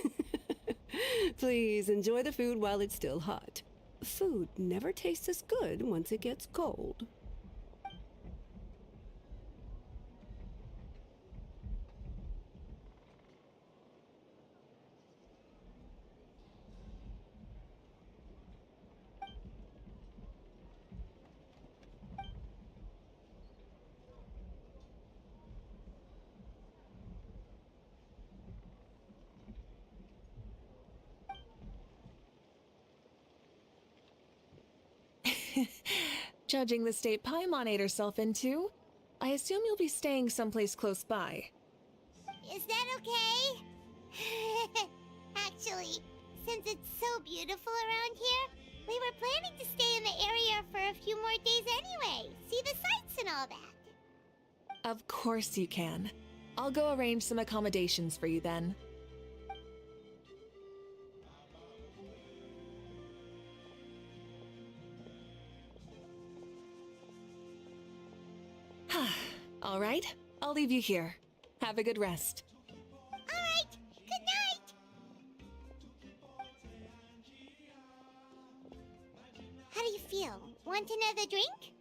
Please enjoy the food while it's still hot. Food never tastes as good once it gets cold. Judging the state Paimon ate herself into, I assume you'll be staying someplace close by. Is that okay? Actually, since it's so beautiful around here, we were planning to stay in the area for a few more days anyway. See the sights and all that. Of course you can. I'll go arrange some accommodations for you then. All right, I'll leave you here. Have a good rest. All right, good night. How do you feel? Want another drink?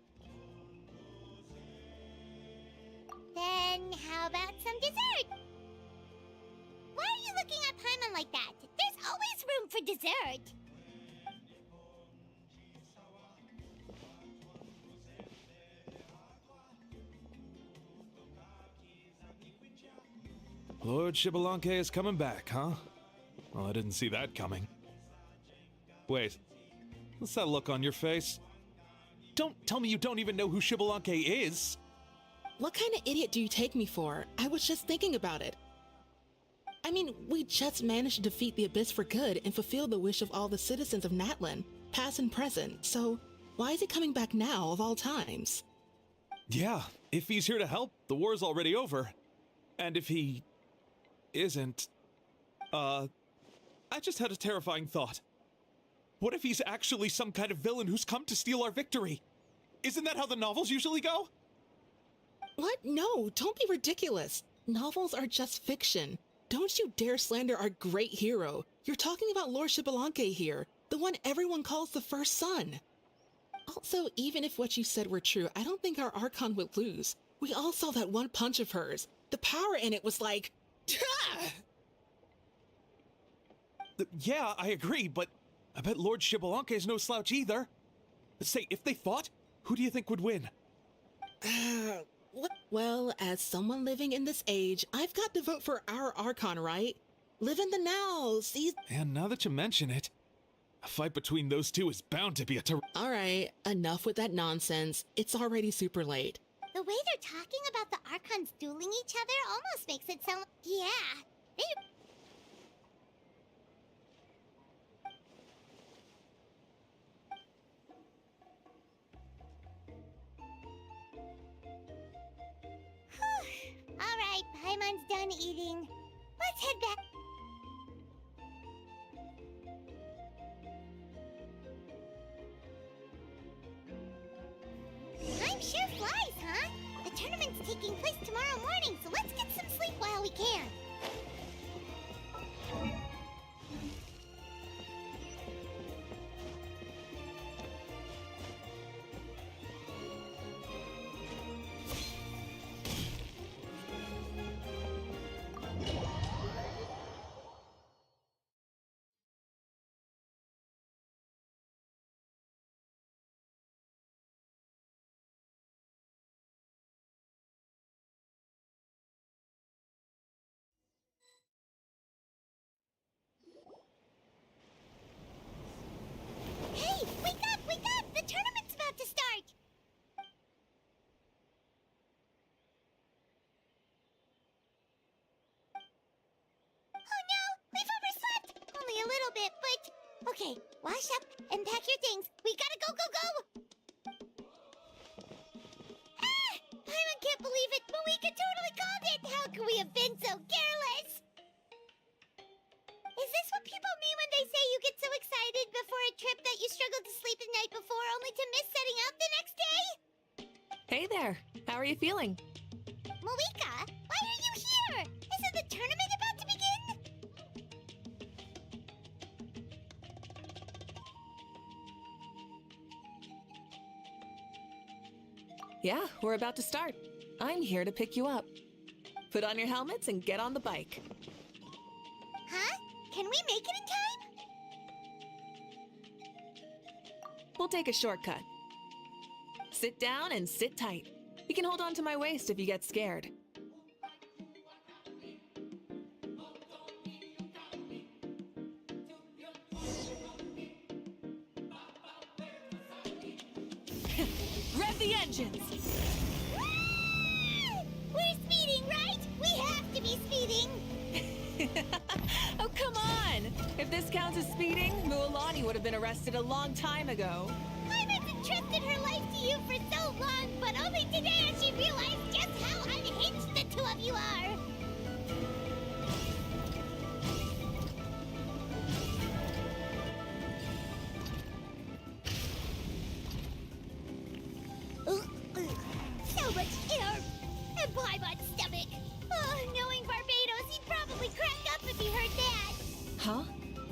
Then how about some dessert? Why are you looking at Paimon like that? There's always room for dessert. Lord Xbalanque is coming back, huh? Well, I didn't see that coming. Wait, what's that look on your face? Don't tell me you don't even know who Xbalanque is! What kind of idiot do you take me for? I was just thinking about it. I mean, we just managed to defeat the Abyss for good and fulfill the wish of all the citizens of Natlan, past and present, so why is he coming back now of all times? Yeah, if he's here to help, the war's already over. And if he isn't, I just had a terrifying thought. What if he's actually some kind of villain who's come to steal our victory? Isn't that how the novels usually go? What? No, don't be ridiculous. Novels are just fiction. Don't you dare slander our great hero. You're talking about Lord Xbalanque here, the one everyone calls the first son. Also, even if what you said were true, I don't think our Archon would lose. We all saw that one punch of hers. The power in it was like... Yeah, I agree, but I bet Lord Xbalanque is no slouch either. Say, if they fought, who do you think would win? Well, as someone living in this age, I've got to vote for our Archon, right? Live in the now. See? And now that you mention it, a fight between those two is bound to be a All right, enough with that nonsense. It's already super late. The way they're talking about the Archons dueling each other almost makes it sound... Yeah. They... All right, Paimon's done eating. Let's head back. Time sure flies, huh? The tournament's taking place tomorrow morning, so let's get some sleep while we can. Hey, wake up, wake up! The tournament's about to start! Oh no, we've overslept! Only a little bit, but... Okay, wash up and pack your things. We gotta go, go, go! Ah! Paimon can't believe it, but we could totally called it! How could we have been so careless? Is this what people mean when they say you get so excited before a trip that you struggle to sleep the night before only to miss setting out the next day? Hey there. How are you feeling? Mavuika, why are you here? Isn't the tournament about to begin? Yeah, we're about to start. I'm here to pick you up. Put on your helmets and get on the bike. Huh? Can we make it in time? We'll take a shortcut. Sit down and sit tight. You can hold on to my waist if you get scared. Rev the engines! We're speeding, right? We have to be speeding! Oh, come on! If this counts as speeding, Mualani would have been arrested a long time ago. Paimon's entrusted her life to you for so long, but only today has she realized just how unhinged the two of you are! So much air! And Paimon's stomach! Oh, knowing Barbados, he'd probably crack up if he heard that! Huh?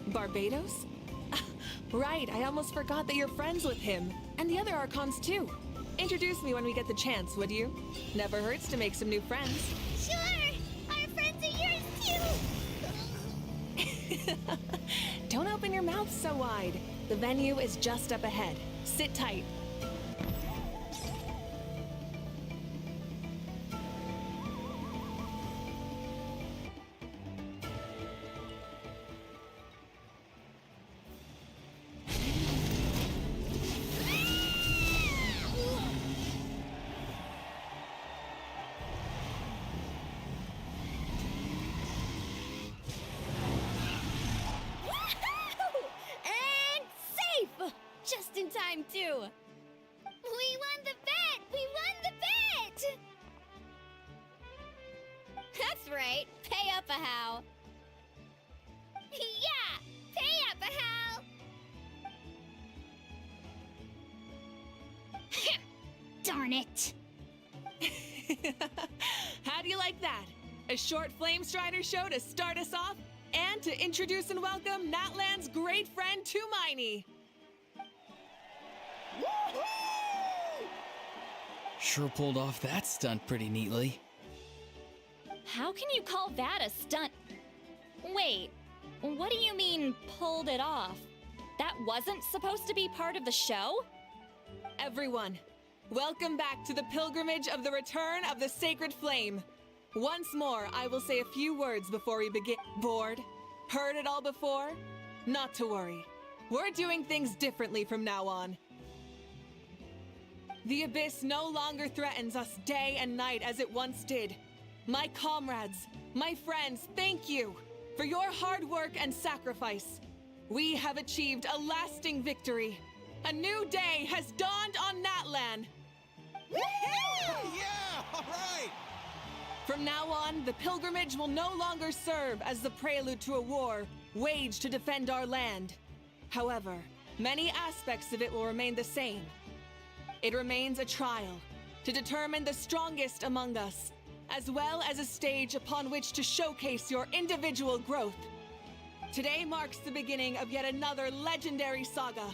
Barbados? Right, I almost forgot that you're friends with him. And the other Archons too. Introduce me when we get the chance, would you? Never hurts to make some new friends. Sure! Our friends are yours too! Don't open your mouth so wide. The venue is just up ahead. Sit tight. And safe! Just in time, too. We won the bet! We won the bet! That's right. Pay up a how. Yeah! Pay up a how! Darn it! How do you like that? A short Flame Strider show to start us off, and to introduce and welcome Natlan's great friend Tumaini. Sure pulled off that stunt pretty neatly. How can you call that a stunt? Wait, what do you mean, pulled it off? That wasn't supposed to be part of the show? Everyone, welcome back to the pilgrimage of the return of the sacred flame. Once more, I will say a few words before we begin. Board, Heard it all before? Not to worry. We're doing things differently from now on. The Abyss no longer threatens us day and night as it once did. My comrades, my friends, thank you for your hard work and sacrifice. We have achieved a lasting victory. A new day has dawned on Natlan. Yeah! All right! From now on, the pilgrimage will no longer serve as the prelude to a war waged to defend our land. However, many aspects of it will remain the same. It remains a trial to determine the strongest among us, as well as a stage upon which to showcase your individual growth. Today marks the beginning of yet another legendary saga,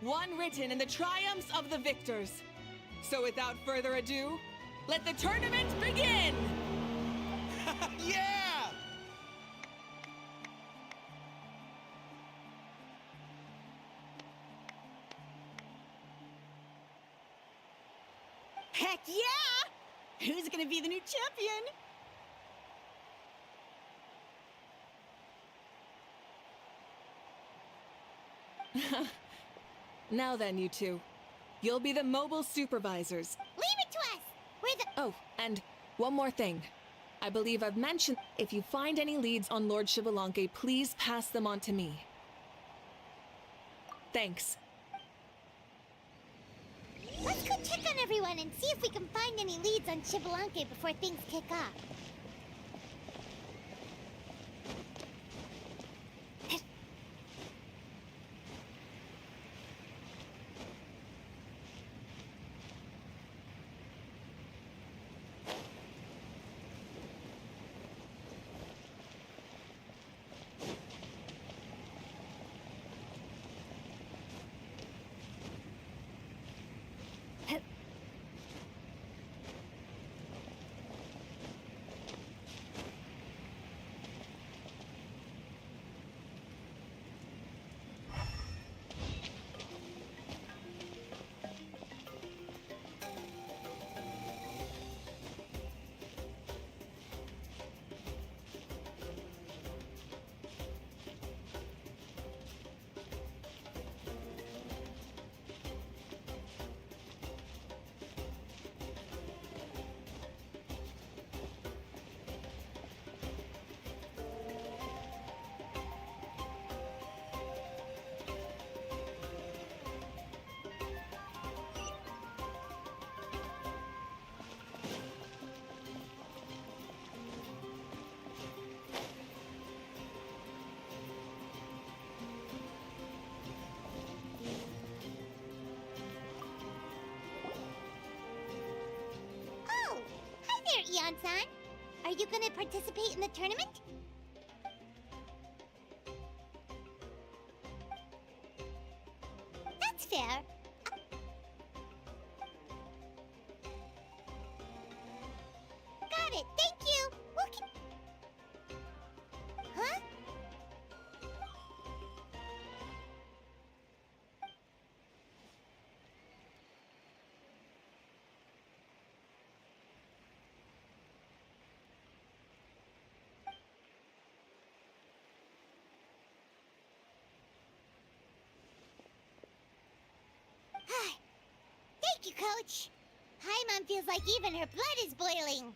one written in the triumphs of the victors. So without further ado, let the tournament begin! Yeah! Heck yeah! Who's gonna be the new champion? Now then, you two. You'll be the mobile supervisors. Leave it to us! We're the— Oh, and one more thing. I believe I've mentioned if you find any leads on Lord Shibalanke, please pass them on to me. Thanks. Let's go check on everyone and see if we can find any leads on Shibalanke before things kick off. Oh! Hi there, Eon-san! Are you gonna participate in the tournament? That's fair. Got it, thank you! Huh? Thank you, Coach. Paimon feels like even her blood is boiling.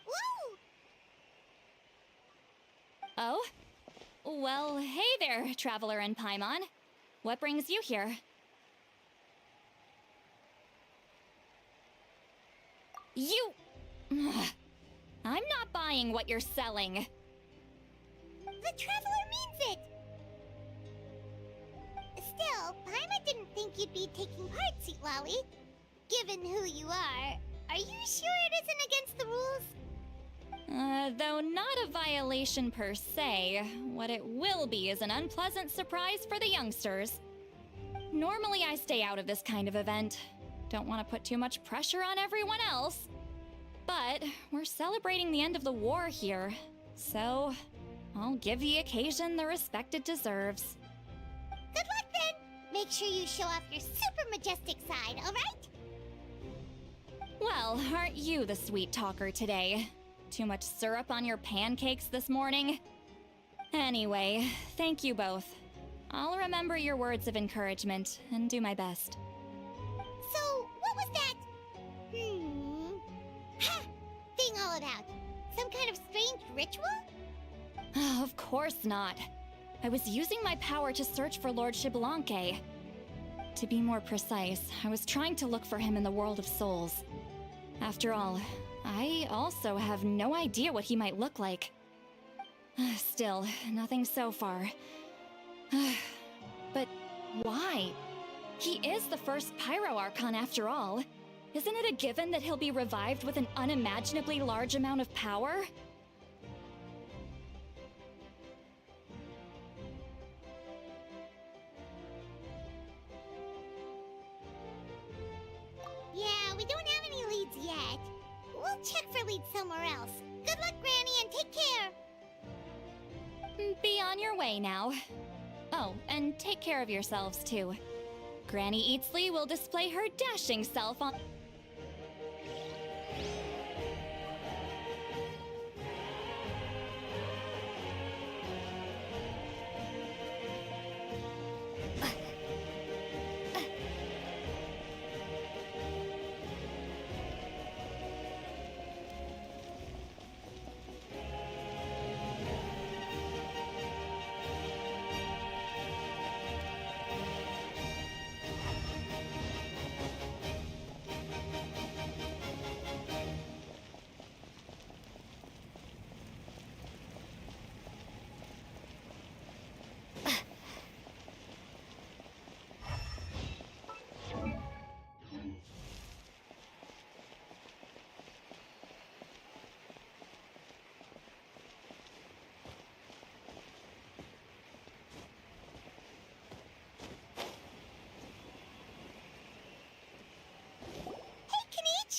Woo! Oh? Well, hey there, Traveler and Paimon. What brings you here? You... I'm not buying what you're selling. The Traveler means it! Still, Paimon didn't think you'd be taking part, Sweet Lolly. Given who you are. Are you sure it isn't against the rules? Though not a violation per se, what it will be is an unpleasant surprise for the youngsters. Normally I stay out of this kind of event. Don't want to put too much pressure on everyone else. But we're celebrating the end of the war here, so I'll give the occasion the respect it deserves. Good luck then! Make sure you show off your super majestic side, alright? Well, aren't you the sweet talker today? Too much syrup on your pancakes this morning? Anyway, thank you both. I'll remember your words of encouragement and do my best. So, what was that? Ha! Thing all about? Some kind of strange ritual? Of course not. I was using my power to search for Lord Xbalanque. To be more precise, I was trying to look for him in the world of souls. After all, I also have no idea what he might look like. Still, nothing so far. But why? He is the first Pyro Archon after all. Isn't it a given that he'll be revived with an unimaginably large amount of power? Yeah, we don't have any leads yet. We'll check for leads somewhere else. Good luck, Granny, and take care! Be on your way now. Oh, and take care of yourselves too. Granny Eatsley will display her dashing self on...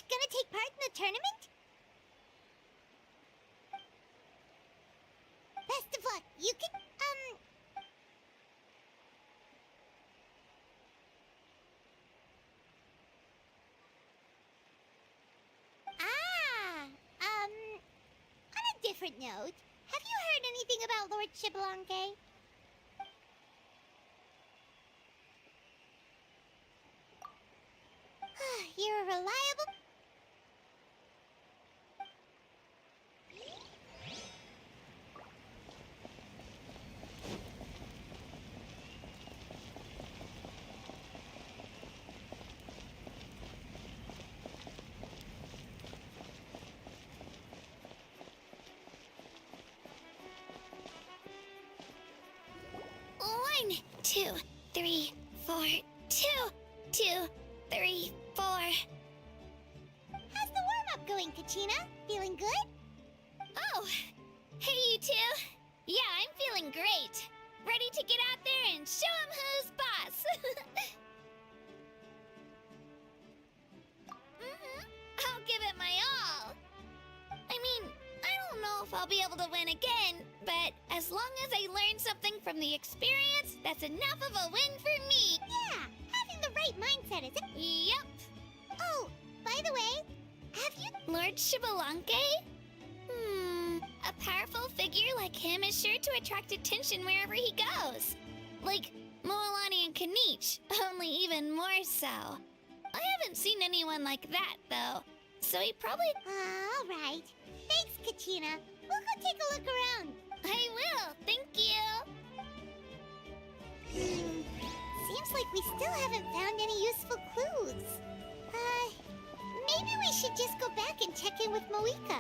Gonna take part in the tournament? Best of luck. You can, on a different note, have you heard anything about Lord Xbalanque? You're a reliable... One, two, three, four, two, three, four. How's the warm-up going, Kachina? Feeling good? Oh, hey you two. Yeah, I'm feeling great. Ready to get out there and show 'em who's boss. I'll give it my all. I mean, I don't know if I'll be able to win again, but as long as I learn something from the experience, that's enough of a win for me. Yeah, having the right mindset is it? Yep. Oh, by the way, have you... Lord Xbalanque? A powerful figure like him is sure to attract attention wherever he goes. Like Moalani and Kanich, only even more so. I haven't seen anyone like that, though, so he probably... all right. Thanks, Kachina. We'll go take a look around. I will, thank you. Seems like we still haven't found any useful clues. Maybe we should just go back and check in with Mavuika.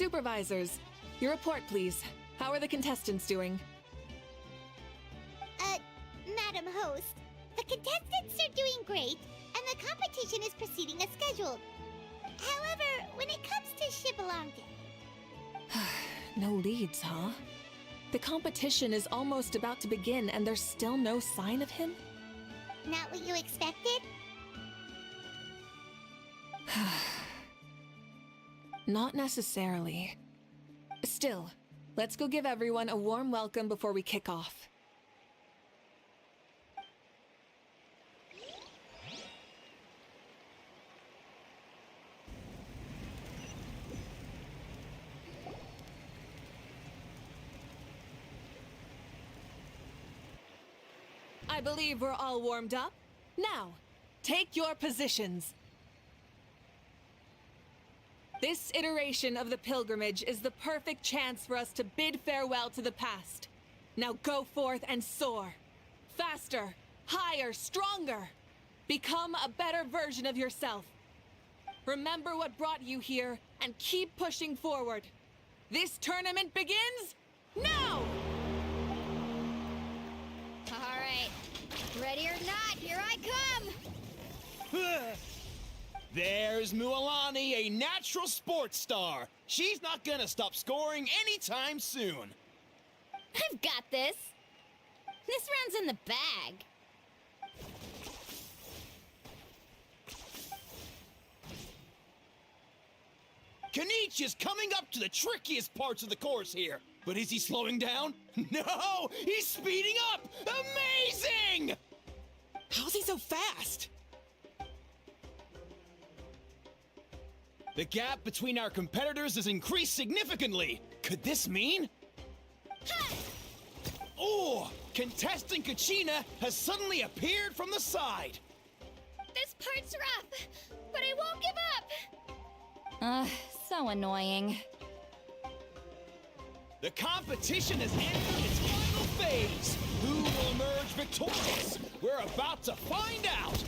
Supervisors, your report, please. How are the contestants doing? Madam Host, the contestants are doing great, and the competition is proceeding as scheduled. However, when it comes to Shibalanke... No leads, huh? The competition is almost about to begin, and there's still no sign of him? Not what you expected? Not necessarily. Still, let's go give everyone a warm welcome before we kick off. I believe we're all warmed up. Now, take your positions. This iteration of the pilgrimage is the perfect chance for us to bid farewell to the past. Now go forth and soar. Faster, higher, stronger. Become a better version of yourself. Remember what brought you here and keep pushing forward. This tournament begins now! All right. Ready or not, here I come! There's Mualani, a natural sports star. She's not gonna stop scoring anytime soon. I've got this. This round's in the bag. Kanich is coming up to the trickiest parts of the course here. But is he slowing down? No! He's speeding up! Amazing! How's he so fast? The gap between our competitors has increased significantly. Could this mean? Oh! Contestant Kachina has suddenly appeared from the side. This part's rough, but I won't give up. So annoying. The competition has entered its final phase. Who will emerge victorious? We're about to find out.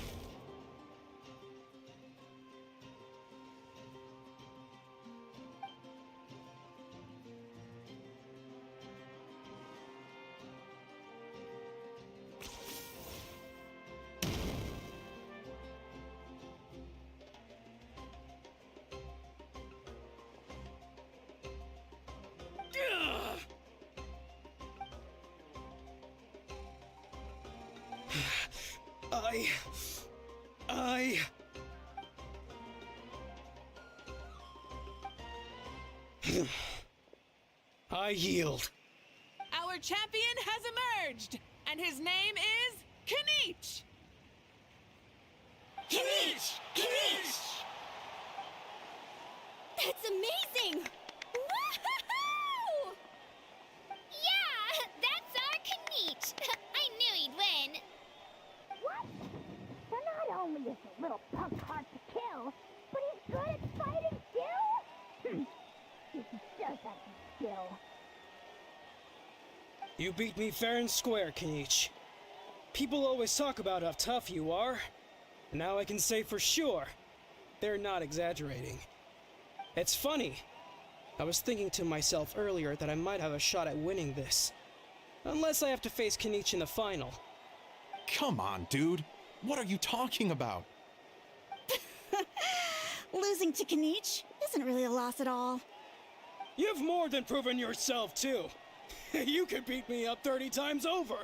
I yield. Our champion has emerged, and his name is Kanich! Kanich! Kanich! That's amazing! Woohoo! Yeah, that's our Kanich. I knew he'd win. What? So not only is the little punk hard to kill, but he's good at fighting too? If he does have some skill. You beat me fair and square, Kanich. People always talk about how tough you are. And now I can say for sure, they're not exaggerating. It's funny. I was thinking to myself earlier that I might have a shot at winning this. Unless I have to face Kanich in the final. Come on, dude. What are you talking about? Losing to Kanich isn't really a loss at all. You've more than proven yourself, too. You could beat me up 30 times over.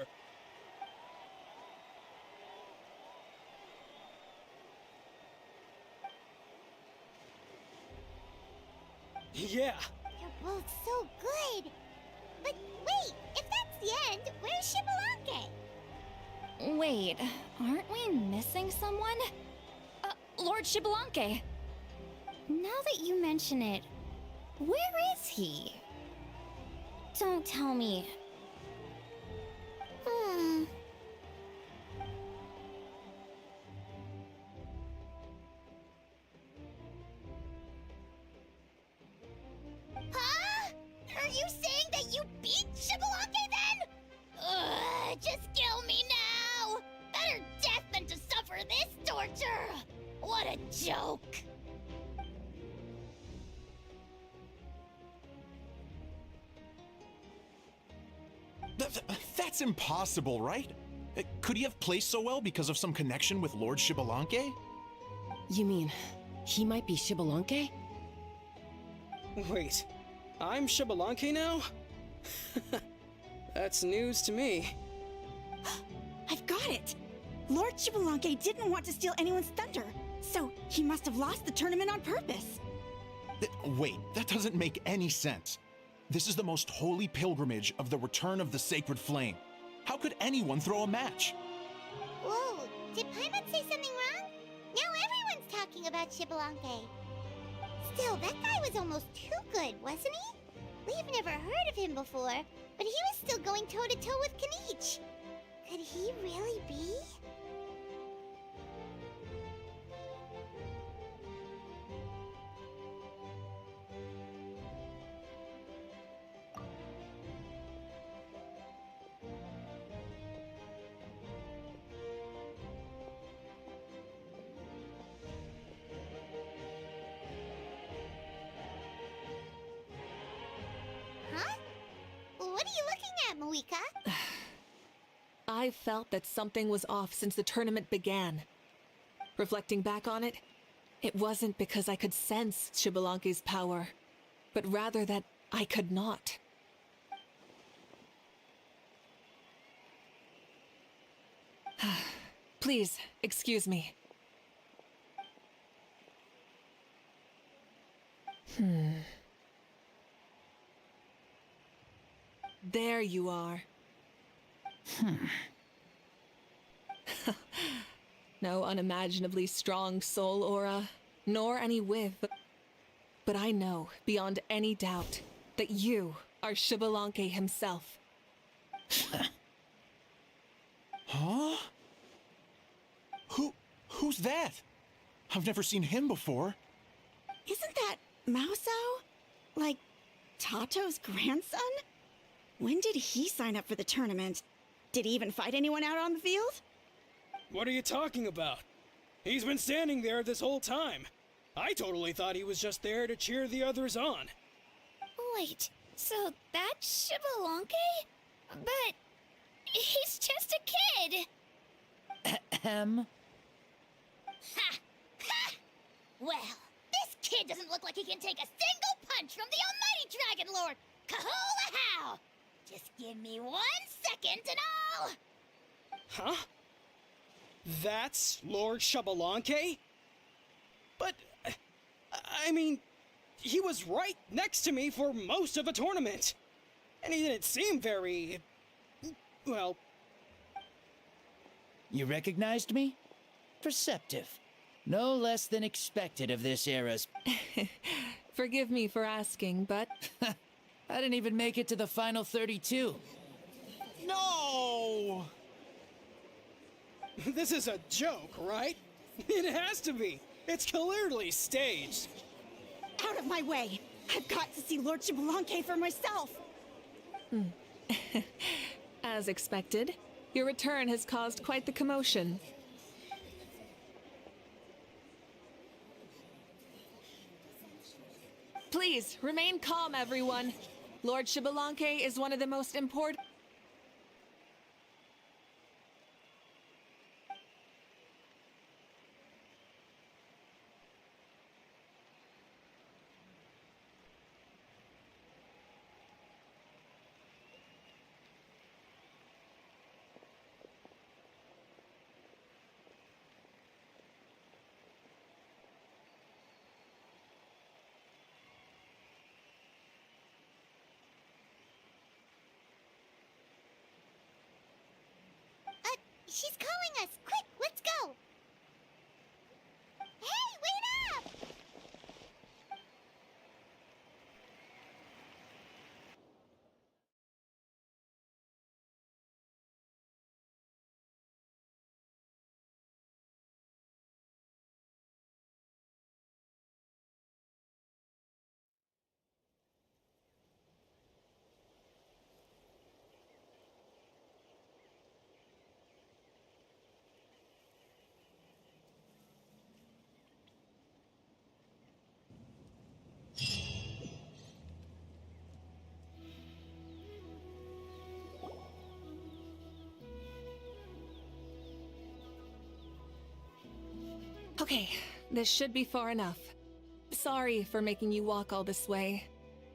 Yeah. You're both so good. But wait, if that's the end, where's Shibalanke? Wait, aren't we missing someone? Lord Shibalanke. Now that you mention it, where is he? Don't tell me. Huh? Are you saying that you beat Shibalanke then? Just kill me now! Better death than to suffer this torture! What a joke! That's impossible, right? Could he have placed so well because of some connection with Lord Shibalanke? You mean, he might be Shibalanke? Wait, I'm Shibalanke now? That's news to me. I've got it! Lord Shibalanke didn't want to steal anyone's thunder, so he must have lost the tournament on purpose. Wait, that doesn't make any sense. This is the most holy pilgrimage of the return of the sacred flame. How could anyone throw a match? Whoa, did Paimon say something wrong? Now everyone's talking about Shibalanke. Still, that guy was almost too good, wasn't he? We've never heard of him before, but he was still going toe-to-toe with Kanich. Could he really be? Huh? What are you looking at, Mavuika? I felt that something was off since the tournament began. Reflecting back on it, it wasn't because I could sense Shibalanke's power, but rather that I could not. Please, excuse me. There you are. No unimaginably strong soul aura, nor any width. But I know, beyond any doubt, that you are Shibalanke himself. Huh? Who's that? I've never seen him before. Isn't that Mauso? Like, Tato's grandson? When did he sign up for the tournament? Did he even fight anyone out on the field? What are you talking about? He's been standing there this whole time. I totally thought he was just there to cheer the others on. Wait, so that's Shibalanke? But he's just a kid. Ha! Ha! Well, this kid doesn't look like he can take a single punch from the almighty Dragon Lord! Kahula how! Just give me 1 second and I'll... Huh? That's Lord Shibalanke? But, I mean, he was right next to me for most of the tournament. And he didn't seem very... well... You recognized me? Perceptive. No less than expected of this era's... Forgive me for asking, but... I didn't even make it to the final 32. No! This is a joke, right? It has to be. It's clearly staged. Out of my way! I've got to see Lord Shibalanke for myself! As expected, your return has caused quite the commotion. Please, remain calm, everyone. Lord Shibalanke is one of the most important... She's calling us! Quick, let's go! Hey, wait up! Okay, this should be far enough. Sorry for making you walk all this way.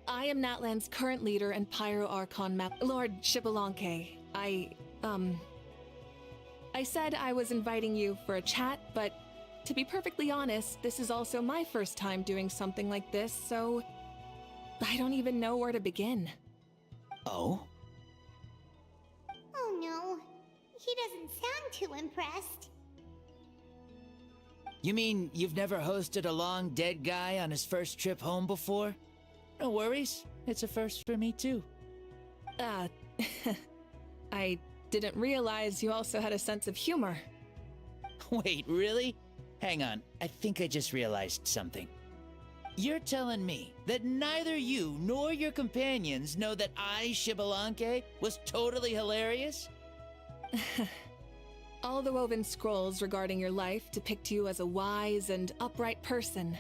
I am Natlan's current leader and Pyro Archon map, Lord Shibalanke. I said I was inviting you for a chat, but to be perfectly honest, this is also my first time doing something like this, so I don't even know where to begin. Oh? Oh no, he doesn't sound too impressed. You mean you've never hosted a long dead guy on his first trip home before? No worries, it's a first for me too. I didn't realize you also had a sense of humor. Wait, really? Hang on, I think I just realized something. You're telling me that neither you nor your companions know that I, Shibalanke, was totally hilarious? All the woven scrolls regarding your life depict you as a wise and upright person.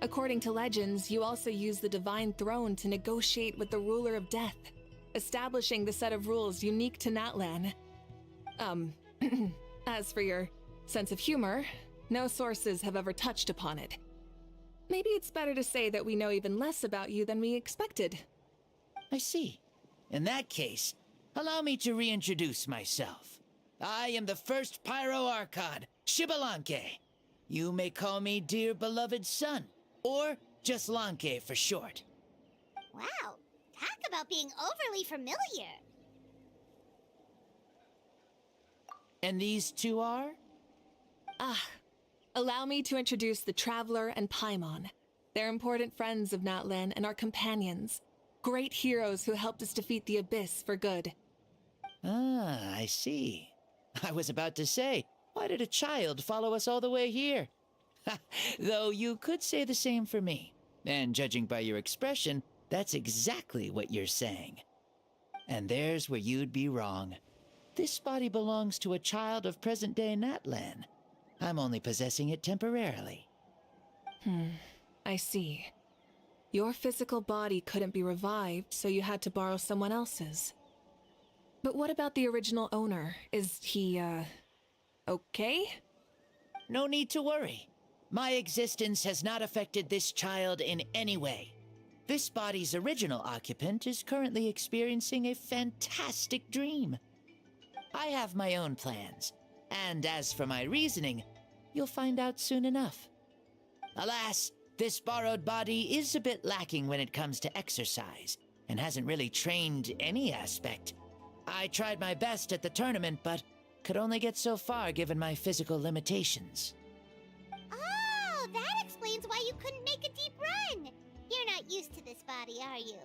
According to legends, you also use the Divine Throne to negotiate with the Ruler of Death, establishing the set of rules unique to Natlan. As for your sense of humor, no sources have ever touched upon it. Maybe it's better to say that we know even less about you than we expected. I see. In that case, allow me to reintroduce myself. I am the first Pyro Archon, Shibalanke. You may call me dear beloved son, or just Lanke for short. Wow, talk about being overly familiar. And these two are? Allow me to introduce the Traveler and Paimon. They're important friends of Natlan and our companions. Great heroes who helped us defeat the Abyss for good. Ah, I see. I was about to say, why did a child follow us all the way here? Though you could say the same for me. And judging by your expression, that's exactly what you're saying. And there's where you'd be wrong. This body belongs to a child of present-day Natlan. I'm only possessing it temporarily. I see. Your physical body couldn't be revived, so you had to borrow someone else's. But what about the original owner? Is he, okay? No need to worry. My existence has not affected this child in any way. This body's original occupant is currently experiencing a fantastic dream. I have my own plans, and as for my reasoning, you'll find out soon enough. Alas, this borrowed body is a bit lacking when it comes to exercise, and hasn't really trained any aspect. I tried my best at the tournament, but could only get so far given my physical limitations. Oh, that explains why you couldn't make a deep run. You're not used to this body, are you?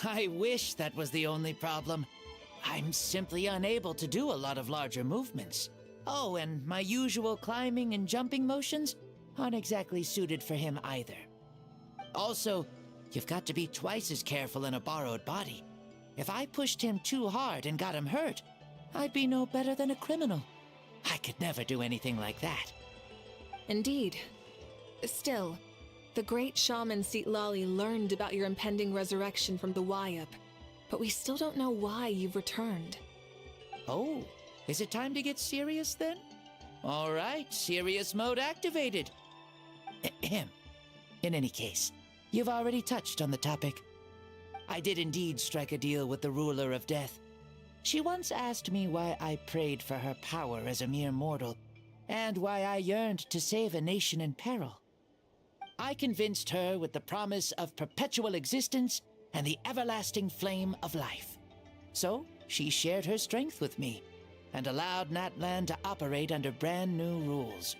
I wish that was the only problem. I'm simply unable to do a lot of larger movements. Oh, and my usual climbing and jumping motions aren't exactly suited for him either. Also, you've got to be twice as careful in a borrowed body. If I pushed him too hard and got him hurt, I'd be no better than a criminal. I could never do anything like that. Indeed. Still, the great shaman Lali learned about your impending resurrection from the Wyup, but we still don't know why you've returned. Oh, is it time to get serious then? All right, serious mode activated. Ahem. In any case, you've already touched on the topic. I did indeed strike a deal with the Ruler of Death. She once asked me why I prayed for her power as a mere mortal, and why I yearned to save a nation in peril. I convinced her with the promise of perpetual existence and the everlasting flame of life. So she shared her strength with me, and allowed Natlan to operate under brand new rules.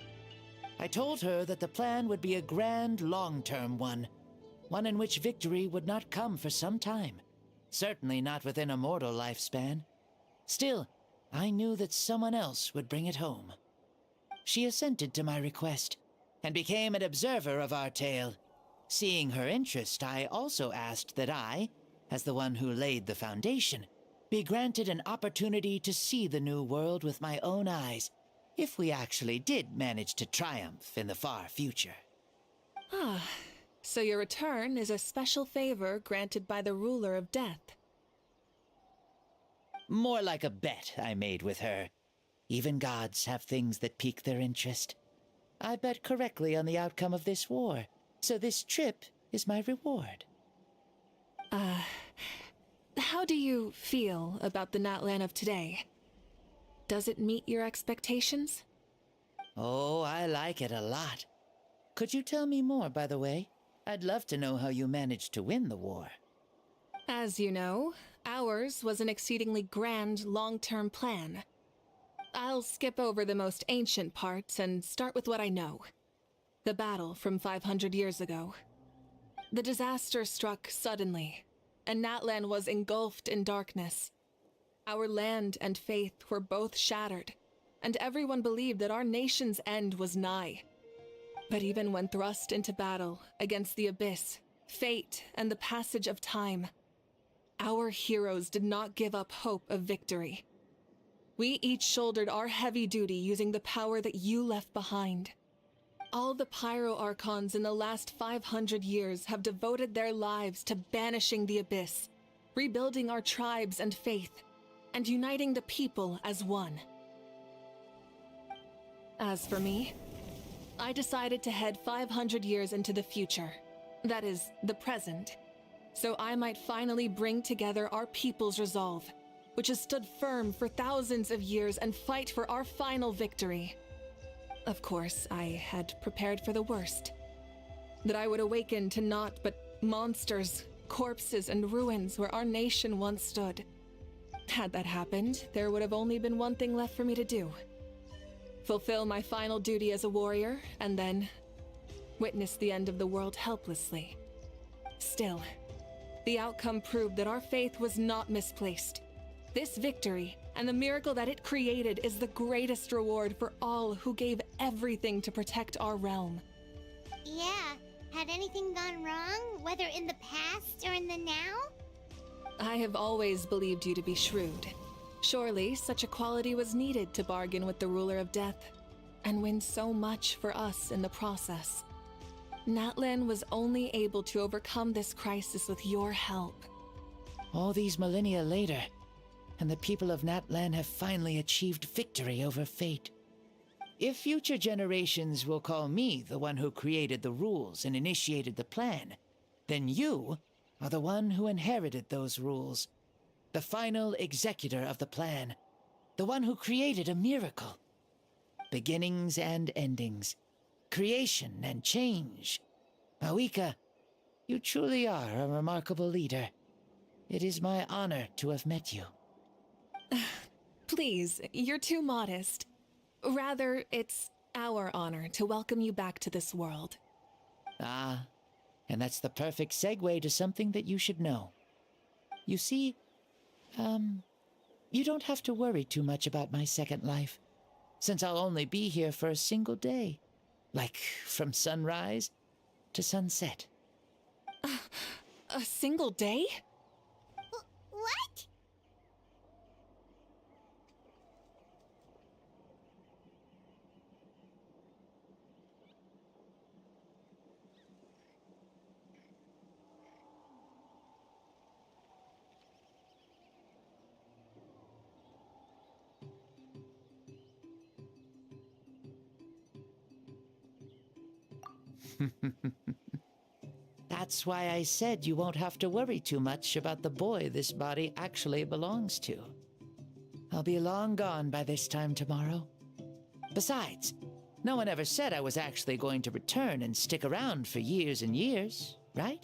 I told her that the plan would be a grand, long-term one in which victory would not come for some time, certainly not within a mortal lifespan. Still, I knew that someone else would bring it home. She assented to my request, and became an observer of our tale. Seeing her interest, I also asked that I, as the one who laid the foundation, be granted an opportunity to see the new world with my own eyes, if we actually did manage to triumph in the far future. Ah, so your return is a special favor granted by the Ruler of Death. More like a bet I made with her. Even gods have things that pique their interest. I bet correctly on the outcome of this war, so this trip is my reward. How do you feel about the Natlan of today? Does it meet your expectations? Oh, I like it a lot. Could you tell me more, by the way? I'd love to know how you managed to win the war. As you know, ours was an exceedingly grand, long-term plan. I'll skip over the most ancient parts and start with what I know. The battle from 500 years ago. The disaster struck suddenly, and Natlan was engulfed in darkness. Our land and faith were both shattered, and everyone believed that our nation's end was nigh. But even when thrust into battle against the abyss, fate, and the passage of time, our heroes did not give up hope of victory. We each shouldered our heavy duty using the power that you left behind. All the Pyro Archons in the last 500 years have devoted their lives to banishing the abyss, rebuilding our tribes and faith, and uniting the people as one. As for me, I decided to head 500 years into the future, that is, the present, so I might finally bring together our people's resolve, which has stood firm for thousands of years, and fight for our final victory. Of course, I had prepared for the worst. That I would awaken to naught but monsters, corpses, and ruins where our nation once stood. Had that happened, there would have only been one thing left for me to do. Fulfill my final duty as a warrior, and then witness the end of the world helplessly. Still, the outcome proved that our faith was not misplaced. This victory, and the miracle that it created, is the greatest reward for all who gave everything to protect our realm. Yeah, had anything gone wrong, whether in the past or in the now? I have always believed you to be shrewd. Surely, such a quality was needed to bargain with the ruler of death, and win so much for us in the process. Natlan was only able to overcome this crisis with your help. All these millennia later, and the people of Natlan have finally achieved victory over fate. If future generations will call me the one who created the rules and initiated the plan, then you are the one who inherited those rules. The final executor of the plan. The one who created a miracle. Beginnings and endings. Creation and change. Mavuika, you truly are a remarkable leader. It is my honor to have met you. Please, you're too modest. Rather, it's our honor to welcome you back to this world. Ah, and that's the perfect segue to something that you should know. You see, you don't have to worry too much about my second life, since I'll only be here for a single day. Like, from sunrise to sunset. A single day? What? That's why I said you won't have to worry too much about the boy this body actually belongs to. I'll be long gone by this time tomorrow. Besides, no one ever said I was actually going to return and stick around for years and years, right?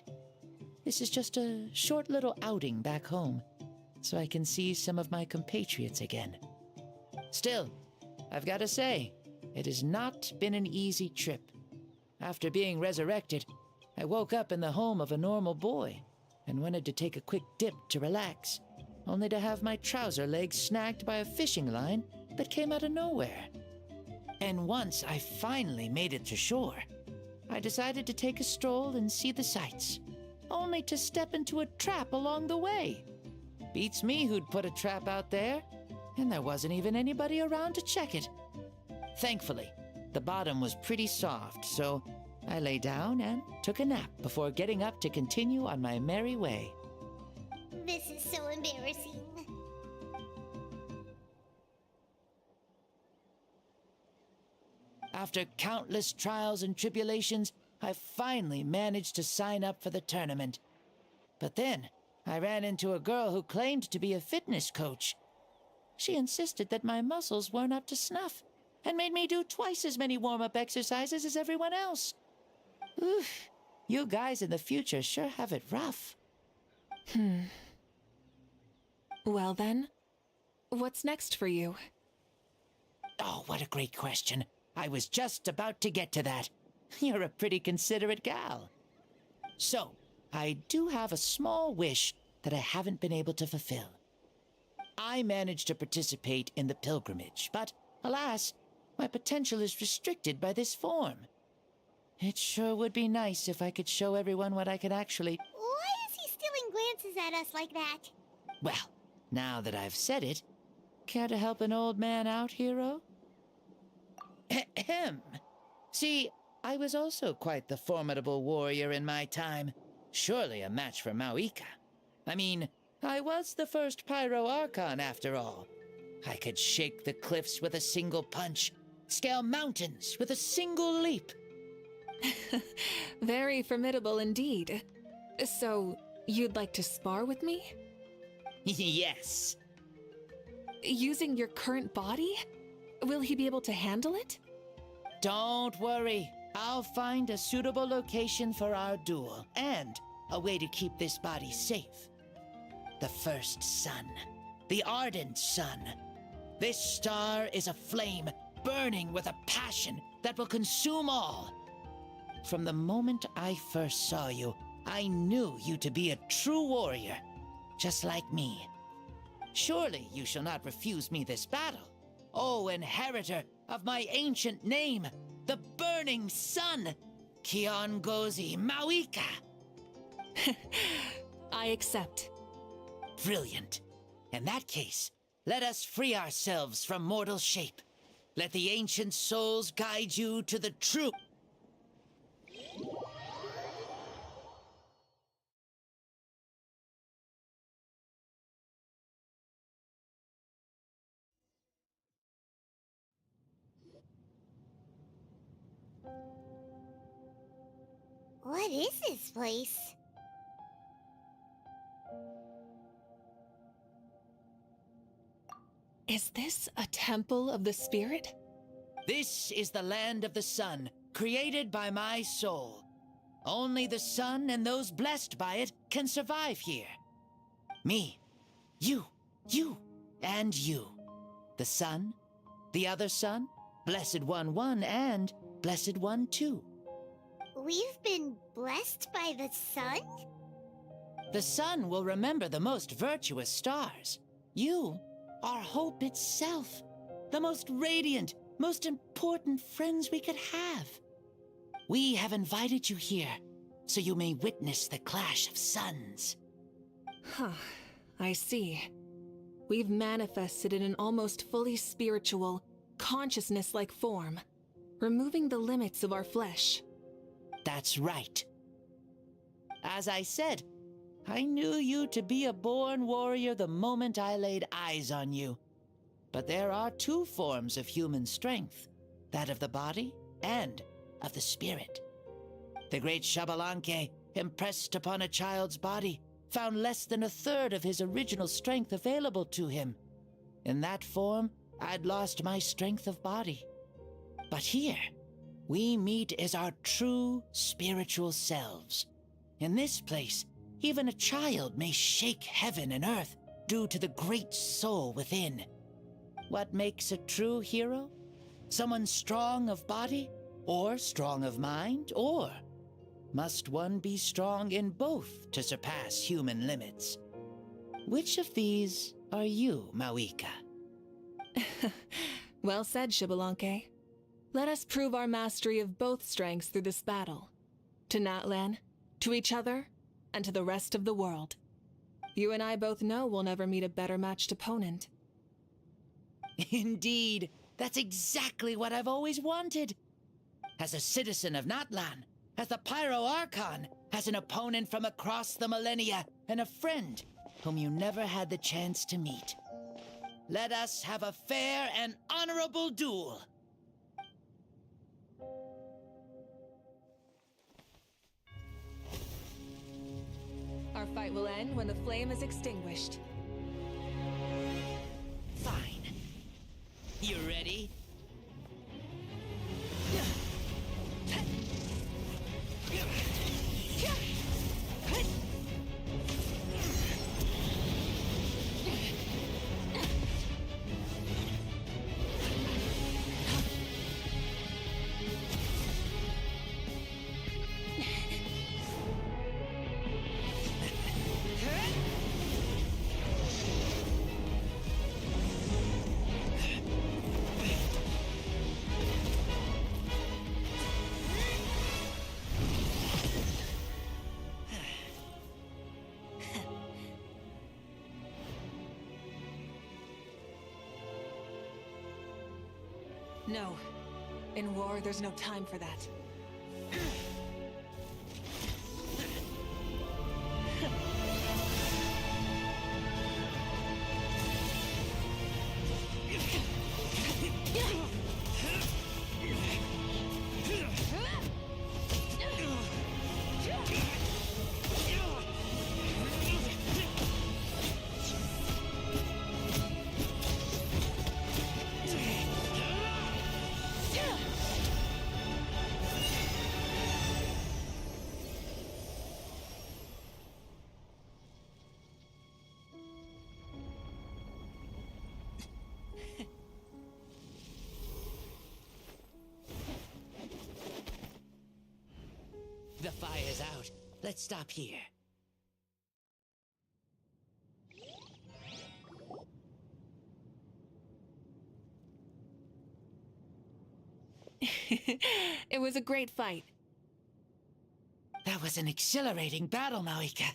This is just a short little outing back home, so I can see some of my compatriots again. Still, I've got to say, it has not been an easy trip. After being resurrected, I woke up in the home of a normal boy and wanted to take a quick dip to relax, only to have my trouser legs snagged by a fishing line that came out of nowhere. And once I finally made it to shore, I decided to take a stroll and see the sights, only to step into a trap along the way. Beats me who'd put a trap out there, and there wasn't even anybody around to check it. Thankfully, the bottom was pretty soft, so I lay down and took a nap before getting up to continue on my merry way. This is so embarrassing. After countless trials and tribulations, I finally managed to sign up for the tournament. But then, I ran into a girl who claimed to be a fitness coach. She insisted that my muscles weren't up to snuff, and made me do twice as many warm-up exercises as everyone else. Oof, you guys in the future sure have it rough. Well then, what's next for you? Oh, what a great question. I was just about to get to that. You're a pretty considerate gal. So, I do have a small wish that I haven't been able to fulfill. I managed to participate in the pilgrimage, but alas, my potential is restricted by this form. It sure would be nice if I could show everyone what I could actually... Why is he stealing glances at us like that? Well, now that I've said it, care to help an old man out, hero? Ahem. See, I was also quite the formidable warrior in my time. Surely a match for Mavuika. I mean, I was the first Pyro Archon after all. I could shake the cliffs with a single punch, scale mountains with a single leap. Very formidable indeed. So, you'd like to spar with me? Yes. Using your current body? Will he be able to handle it? Don't worry. I'll find a suitable location for our duel, and a way to keep this body safe. The first sun. The ardent sun. This star is a flame, burning with a passion that will consume all. From the moment I first saw you, I knew you to be a true warrior, just like me. Surely you shall not refuse me this battle, O inheritor of my ancient name, the Burning Sun, Kiongozi Mavuika. I accept. Brilliant. In that case, let us free ourselves from mortal shape. Let the ancient souls guide you to the true... What is this place? Is this a temple of the spirit? This is the land of the sun, created by my soul. Only the sun and those blessed by it can survive here. Me, you, and you. The sun, the other sun, Blessed One 1, and Blessed One 2. We've been blessed by the sun? The sun will remember the most virtuous stars. You are hope itself, the most radiant, most important friends we could have. We have invited you here, so you may witness the clash of suns. Huh, I see. We've manifested in an almost fully spiritual, consciousness-like form, removing the limits of our flesh. That's right. As I said, I knew you to be a born warrior the moment I laid eyes on you. But there are two forms of human strength, that of the body and of the spirit. The great Xbalanque, impressed upon a child's body, found less than a third of his original strength available to him. In that form, I'd lost my strength of body. But here, we meet as our true spiritual selves. In this place, even a child may shake heaven and earth due to the great soul within. What makes a true hero? Someone strong of body, or strong of mind, or must one be strong in both to surpass human limits? Which of these are you, Mavuika? Well said, Xbalanque. Let us prove our mastery of both strengths through this battle. To Natlan, to each other, and to the rest of the world. You and I both know we'll never meet a better matched opponent. Indeed, that's exactly what I've always wanted. As a citizen of Natlan, as the Pyro Archon, as an opponent from across the millennia, and a friend whom you never had the chance to meet. Let us have a fair and honorable duel. fight will end when the flame is extinguished. Fine. You ready? No. In war, there's no time for that. The fire's out. Let's stop here. It was a great fight. That was an exhilarating battle, Mavuika.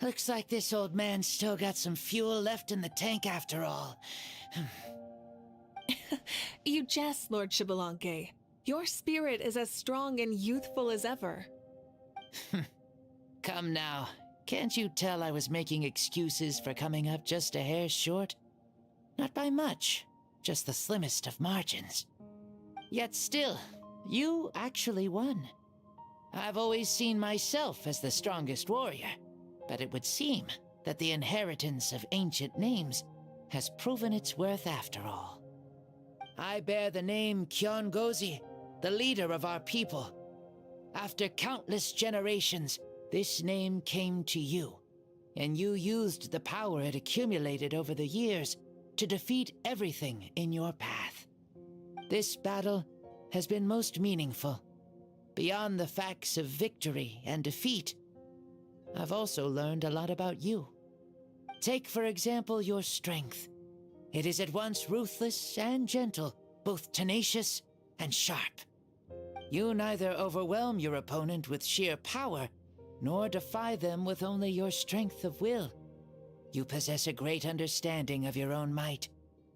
Looks like this old man's still got some fuel left in the tank after all. You jest, Lord Xbalanque. Your spirit is as strong and youthful as ever. Come now. Can't you tell I was making excuses for coming up just a hair short? Not by much, just the slimmest of margins. Yet still, you actually won. I've always seen myself as the strongest warrior, but it would seem that the inheritance of ancient names has proven its worth after all. I bear the name Kiongozi, the leader of our people. After countless generations, this name came to you, and you used the power it accumulated over the years to defeat everything in your path. This battle has been most meaningful. Beyond the facts of victory and defeat, I've also learned a lot about you. Take, for example, your strength. It is at once ruthless and gentle, both tenacious and sharp. You neither overwhelm your opponent with sheer power, nor defy them with only your strength of will. You possess a great understanding of your own might,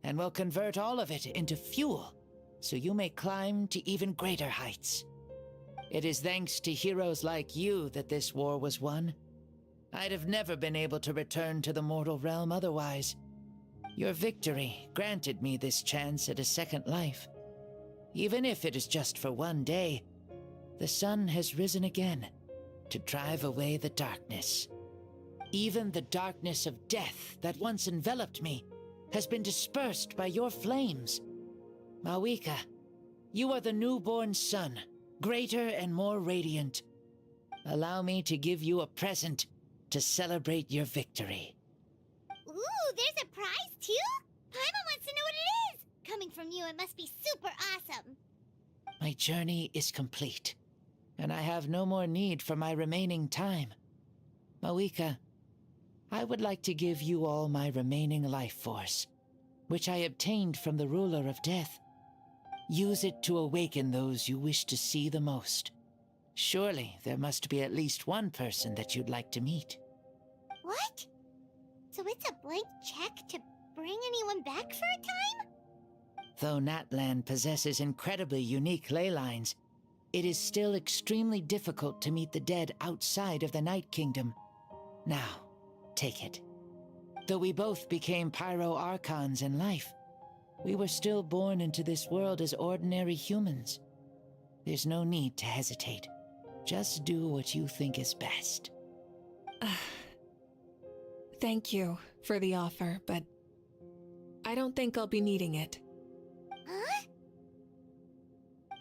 and will convert all of it into fuel, so you may climb to even greater heights. It is thanks to heroes like you that this war was won. I'd have never been able to return to the mortal realm otherwise. Your victory granted me this chance at a second life. Even if it is just for one day, the sun has risen again to drive away the darkness. Even the darkness of death that once enveloped me has been dispersed by your flames. Mavuika, you are the newborn sun, greater and more radiant. Allow me to give you a present to celebrate your victory. Ooh, there's a prize too? Paimon wants to know what it is! Coming from you, it must be super awesome. My journey is complete, and I have no more need for my remaining time. Mavuika, I would like to give you all my remaining life force, which I obtained from the ruler of death. Use it to awaken those you wish to see the most. Surely there must be at least one person that you'd like to meet. What? So it's a blank check to bring anyone back for a time? Though Natlan possesses incredibly unique ley lines, it is still extremely difficult to meet the dead outside of the Night Kingdom. Now, take it. Though we both became Pyro Archons in life, we were still born into this world as ordinary humans. There's no need to hesitate. Just do what you think is best. Thank you for the offer, but I don't think I'll be needing it. Huh?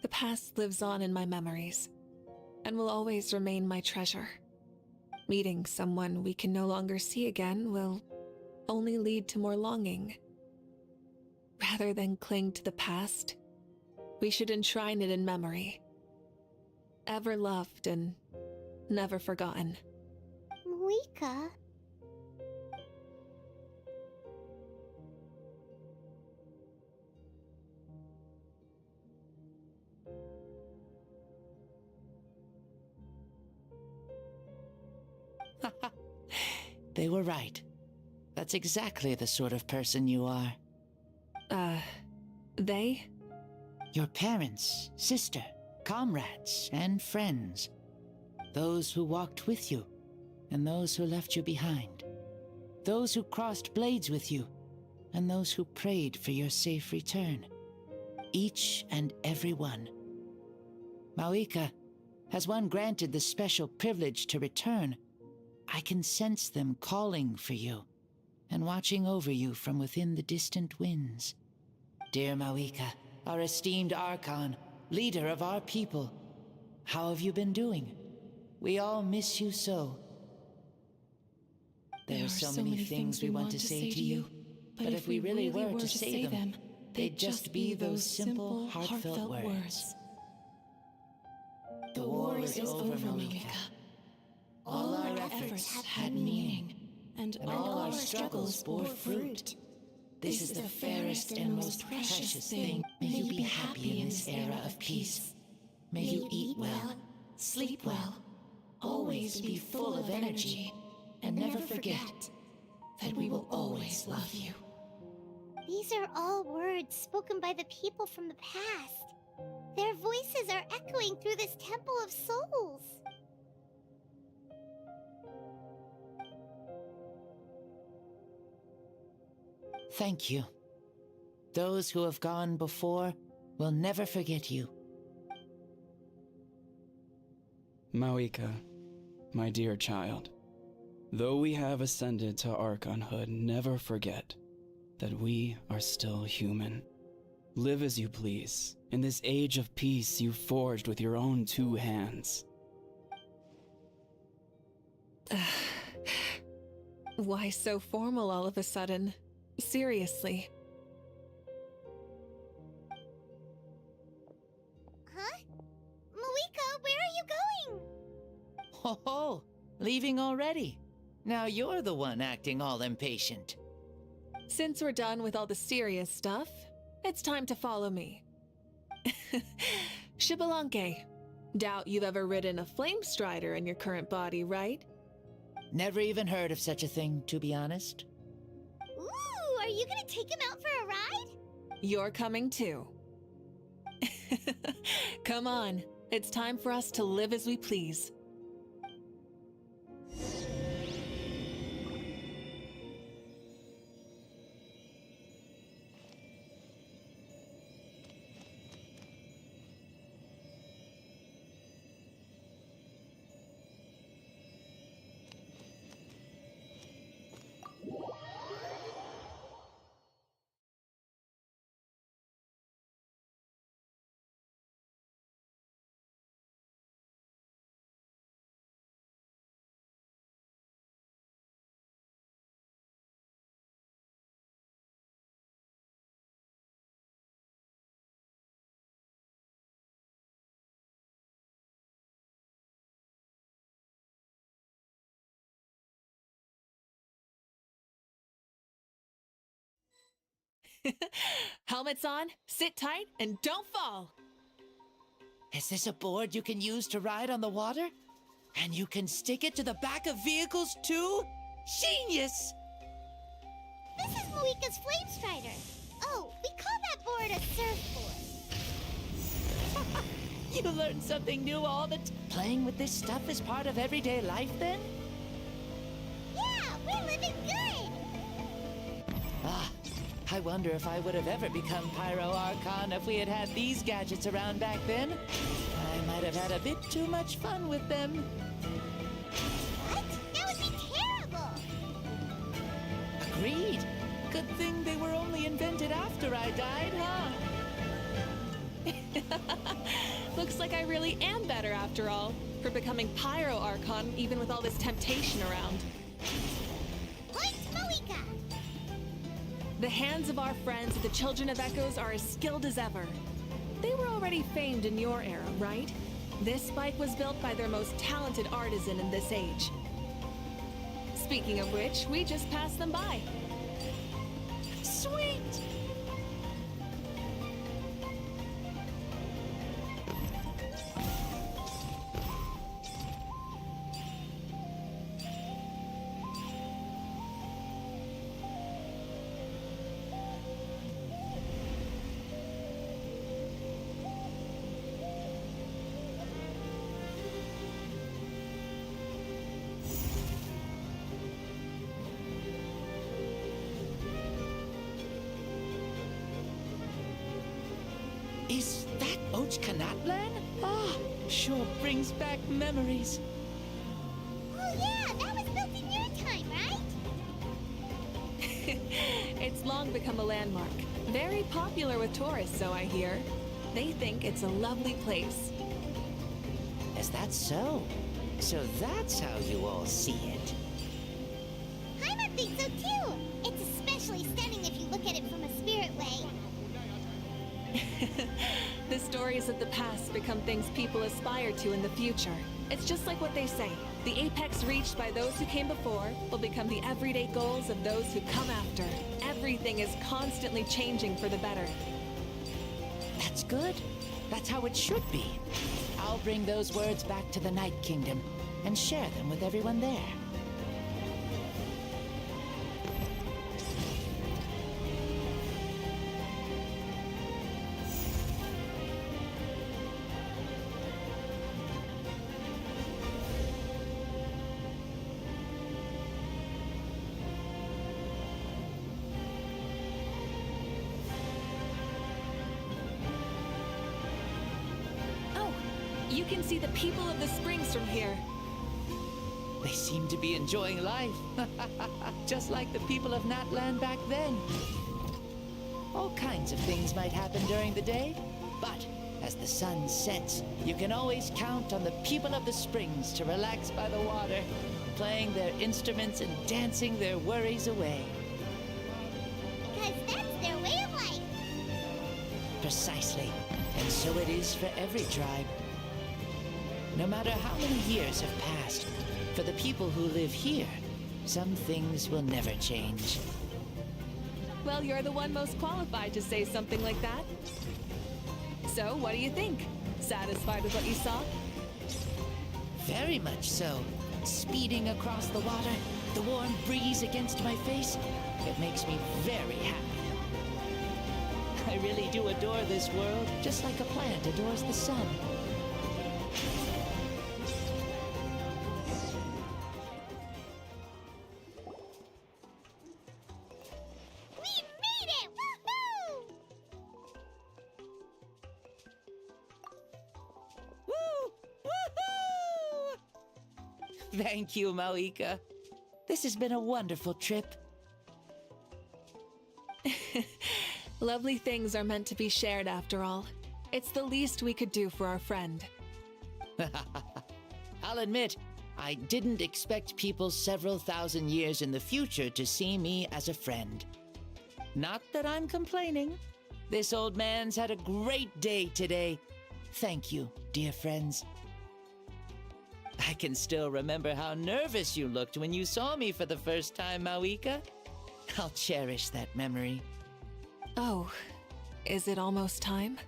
The past lives on in my memories, and will always remain my treasure. Meeting someone we can no longer see again will only lead to more longing. Rather than cling to the past, we should enshrine it in memory. Ever loved and never forgotten. Mavuika? They were right. That's exactly the sort of person you are. They? Your parents, sister, comrades, and friends. Those who walked with you, and those who left you behind. Those who crossed blades with you, and those who prayed for your safe return. Each and every one. Mavuika, has one granted the special privilege to return, I can sense them calling for you, and watching over you from within the distant winds. Dear Mavuika, our esteemed Archon, leader of our people, how have you been doing? We all miss you so. There are so many things we want to say to you, but if we really were to say them, they'd just be those simple, heartfelt words. The war is over, Mavuika. All our efforts had meaning, and all our struggles bore fruit. This is the fairest and most precious thing. May you be happy in this era of peace. May you eat well, sleep well, always be full of energy, and never forget that we will always love you. These are all words spoken by the people from the past. Their voices are echoing through this Temple of Souls. Thank you. Those who have gone before will never forget you. Mavuika, my dear child, though we have ascended to Archonhood, never forget that we are still human. Live as you please, in this age of peace you forged with your own 2 hands. Why so formal all of a sudden? Seriously. Huh? Mavuika, where are you going? Ho ho! Leaving already? Now you're the one acting all impatient. Since we're done with all the serious stuff, it's time to follow me. Xbalanque. Doubt you've ever ridden a flame strider in your current body, right? Never even heard of such a thing, to be honest. Ooh, are you gonna take him out for a ride? You're coming too. Come on, it's time for us to live as we please. Helmets on, sit tight, and don't fall! Is this a board you can use to ride on the water? And you can stick it to the back of vehicles too? Genius! This is Mavuika's Flame Strider. Oh, we call that board a surfboard. You learn something new all the time. Playing with this stuff is part of everyday life then? Yeah, we're living good! Ah, I wonder if I would have ever become Pyro Archon if we had had these gadgets around back then. I might have had a bit too much fun with them. What? That would be Good thing they were only invented after I died, huh? Looks like I really am better after all, for becoming Pyro Archon even with all this temptation around. Point Mavuika! The hands of our friends, the Children of Echoes, are as skilled as ever. They were already famed in your era, right? This spike was built by their most talented artisan in this age. Speaking of which, we just passed them by. Sweet! Is that Ochkanatlan? Ah, sure brings back memories. Oh yeah, that was built in your time, right? It's long become a landmark. Very popular with tourists, so I hear. They think it's a lovely place. Is that so? So that's how you all see it. Paimon thinks so too! It's especially stunning if you look at it from a spirit way. The stories of the past become things people aspire to in the future. It's just like what they say. The apex reached by those who came before will become the everyday goals of those who come after. Everything is constantly changing for the better. That's good. That's how it should be. I'll bring those words back to the Night Kingdom and share them with everyone there. You can see the people of the springs from here. They seem to be enjoying life. Just like the people of Natland back then. All kinds of things might happen during the day, but as the sun sets, you can always count on the people of the springs to relax by the water, playing their instruments and dancing their worries away. Because that's their way of life. Precisely. And so it is for every tribe. No matter how many years have passed, for the people who live here, some things will never change. Well, you're the one most qualified to say something like that. So, what do you think? Satisfied with what you saw? Very much so. Speeding across the water, the warm breeze against my face, it makes me very happy. I really do adore this world, just like a plant adores the sun. Thank you, Mavuika. This has been a wonderful trip. Lovely things are meant to be shared after all. It's the least we could do for our friend. I'll admit, I didn't expect people several thousand years in the future to see me as a friend. Not that I'm complaining. This old man's had a great day today. Thank you, dear friends. I can still remember how nervous you looked when you saw me for the first time, Mavuika. I'll cherish that memory. Oh, is it almost time?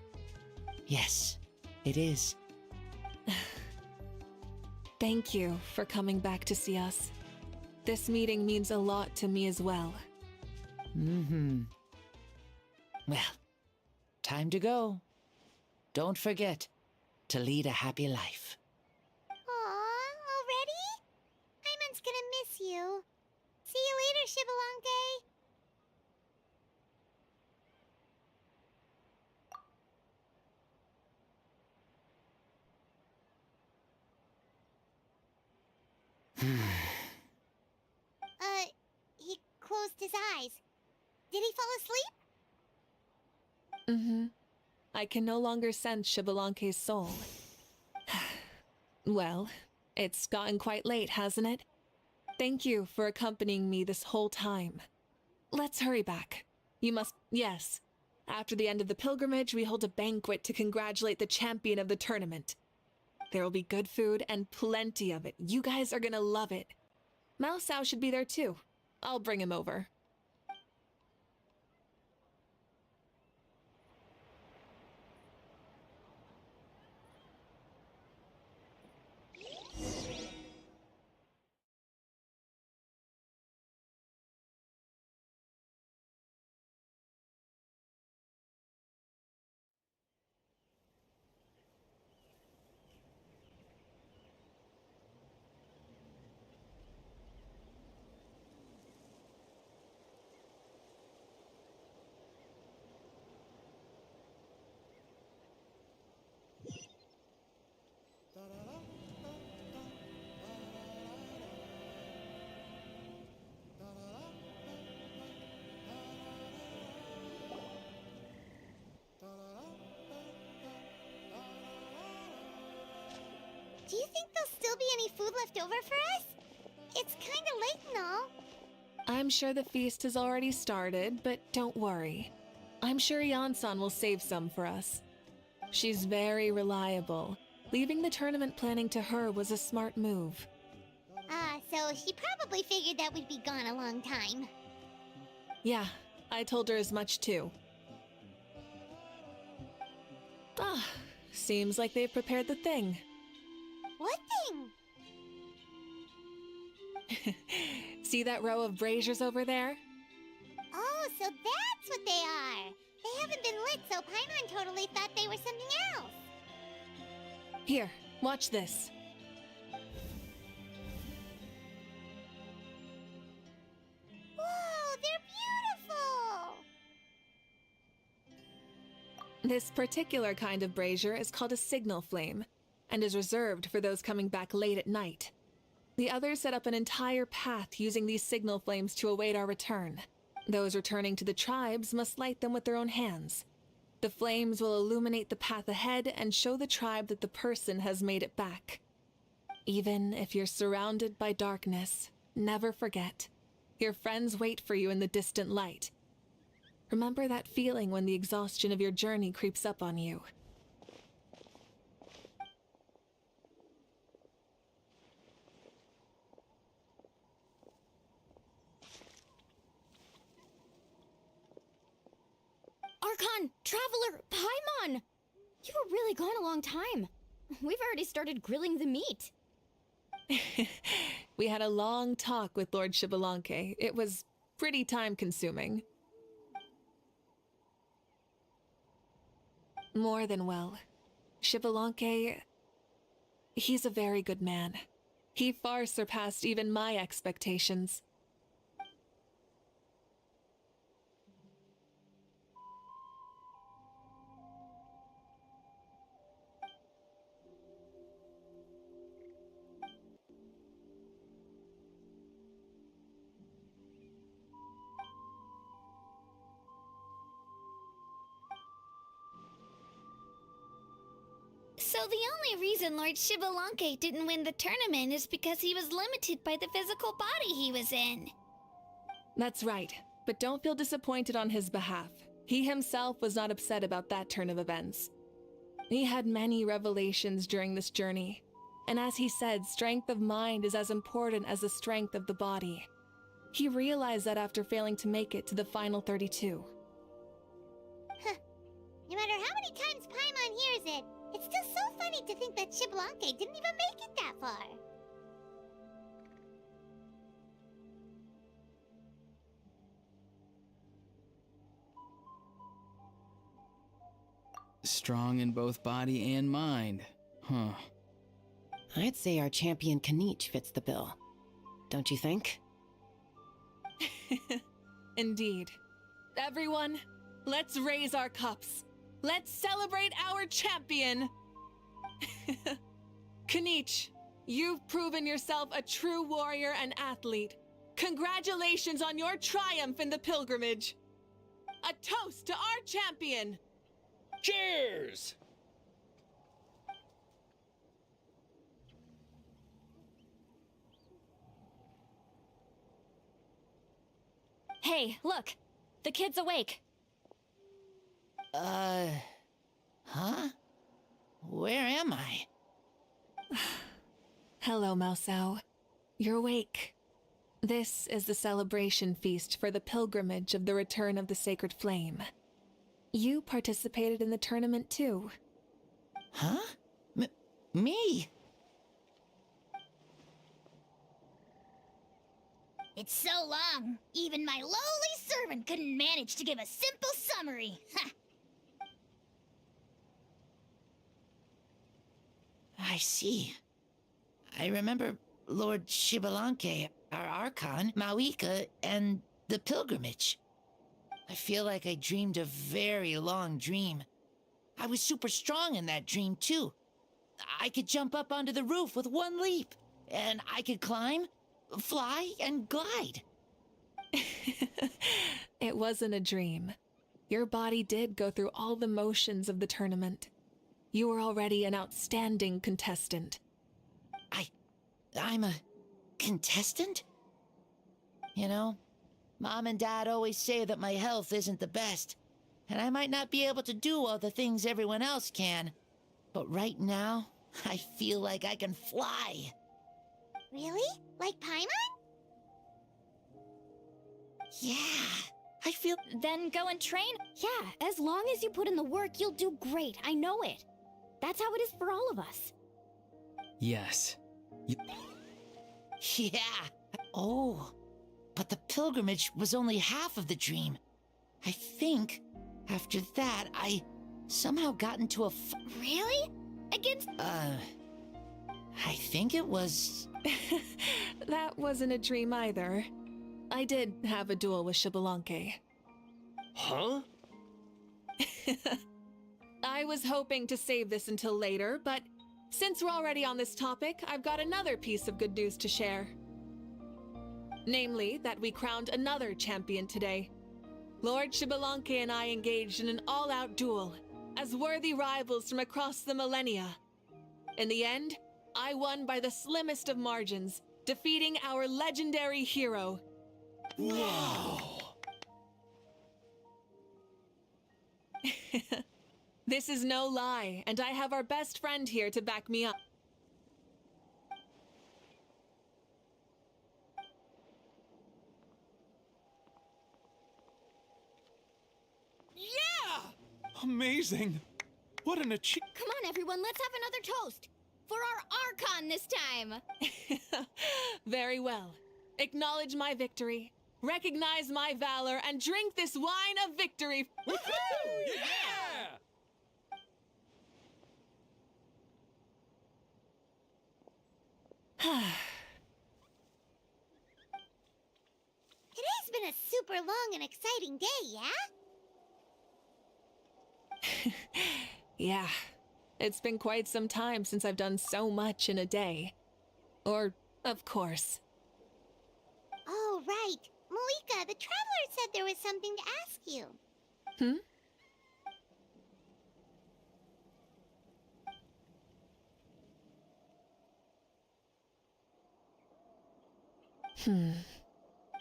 Yes, it is. Thank you for coming back to see us. This meeting means a lot to me as well. Well, time to go. Don't forget to lead a happy life. Aw, already? Paimon's gonna miss you. See you later, Shibalonke. He closed his eyes. Did he fall asleep? Mm-hmm. I can no longer sense Shibalanke's soul. Well, it's gotten quite late, hasn't it? Thank you for accompanying me this whole time. Let's hurry back. You must... Yes. After the end of the pilgrimage, we hold a banquet to congratulate the champion of the tournament. There will be good food and plenty of it. You guys are gonna love it. Mao Sao should be there too. I'll bring him over. Do you think there'll still be any food left over for us? It's kinda late and all. I'm sure the feast has already started, but don't worry. I'm sure Yansan will save some for us. She's very reliable. Leaving the tournament planning to her was a smart move. So she probably figured that we'd be gone a long time. Yeah, I told her as much too. Ah, seems like they've prepared the thing. What thing? See that row of braziers over there? Oh, so that's what they are. They haven't been lit, so Paimon totally thought they were something else. Here, watch this. Whoa, they're beautiful! This particular kind of brazier is called a signal flame, and is reserved for those coming back late at night. The others set up an entire path using these signal flames to await our return. Those returning to the tribes must light them with their own hands. The flames will illuminate the path ahead and show the tribe that the person has made it back. Even if you're surrounded by darkness, never forget. Your friends wait for you in the distant light. Remember that feeling when the exhaustion of your journey creeps up on you. Archon! Traveler! Paimon! You were really gone a long time. We've already started grilling the meat. We had a long talk with Lord Shibalanke. It was pretty time-consuming. More than well. Shibalanke... he's a very good man. He far surpassed even my expectations. So the only reason Lord Shibalanke didn't win the tournament is because he was limited by the physical body he was in. That's right, but don't feel disappointed on his behalf. He himself was not upset about that turn of events. He had many revelations during this journey, and as he said, strength of mind is as important as the strength of the body. He realized that after failing to make it to the final 32. No matter how many times Paimon hears it, it's still so funny to think that Shibalanke didn't even make it that far. Strong in both body and mind. Huh. I'd say our champion Kanich fits the bill. Don't you think? Indeed. Everyone, let's raise our cups. Let's celebrate our champion! Kanich, you've proven yourself a true warrior and athlete. Congratulations on your triumph in the pilgrimage. a toast to our champion! Cheers! Hey, look! The kid's awake. Huh? Where am I? Hello, Mausau. You're awake. This is the celebration feast for the pilgrimage of the return of the sacred flame. You participated in the tournament too. Huh? Me? It's so long, even my lowly servant couldn't manage to give a simple summary. Ha! I see. I remember Lord Shibalanke, our Archon, Mavuika, and the pilgrimage. I feel like I dreamed a very long dream. I was super strong in that dream, too. I could jump up onto the roof with one leap, and I could climb, fly, and glide. It wasn't a dream. Your body did go through all the motions of the tournament. You were already an outstanding contestant. I'm a contestant? You know, Mom and Dad always say that my health isn't the best, and I might not be able to do all the things everyone else can. But right now, I feel like I can fly. Really? Like Paimon? Yeah, I feel... Then go and train. Yeah, as long as you put in the work, you'll do great. I know it. That's how it is for all of us. Yes. Yeah. Oh, but the pilgrimage was only half of the dream. I think, after that, I somehow got into a Really? Against... I think it was... That wasn't a dream either. I did have a duel with Shibalanke. Huh? I was hoping to save this until later, but since we're already on this topic, I've got another piece of good news to share. Namely, that we crowned another champion today. Lord Shibalanke and I engaged in an all-out duel, as worthy rivals from across the millennia. In the end, I won by the slimmest of margins, defeating our legendary hero. Whoa! This is no lie, and I have our best friend here to back me up. Yeah! Amazing! What an achievement! Come on, everyone, let's have another toast. For our Archon this time. Very well. Acknowledge my victory, recognize my valor, and drink this wine of victory. Woohoo! Yeah! Today's been a super long and exciting day, yeah? Yeah, it's been quite some time since I've done so much in a day. Or, of course. Oh, right. Mavuika, the Traveler said there was something to ask you.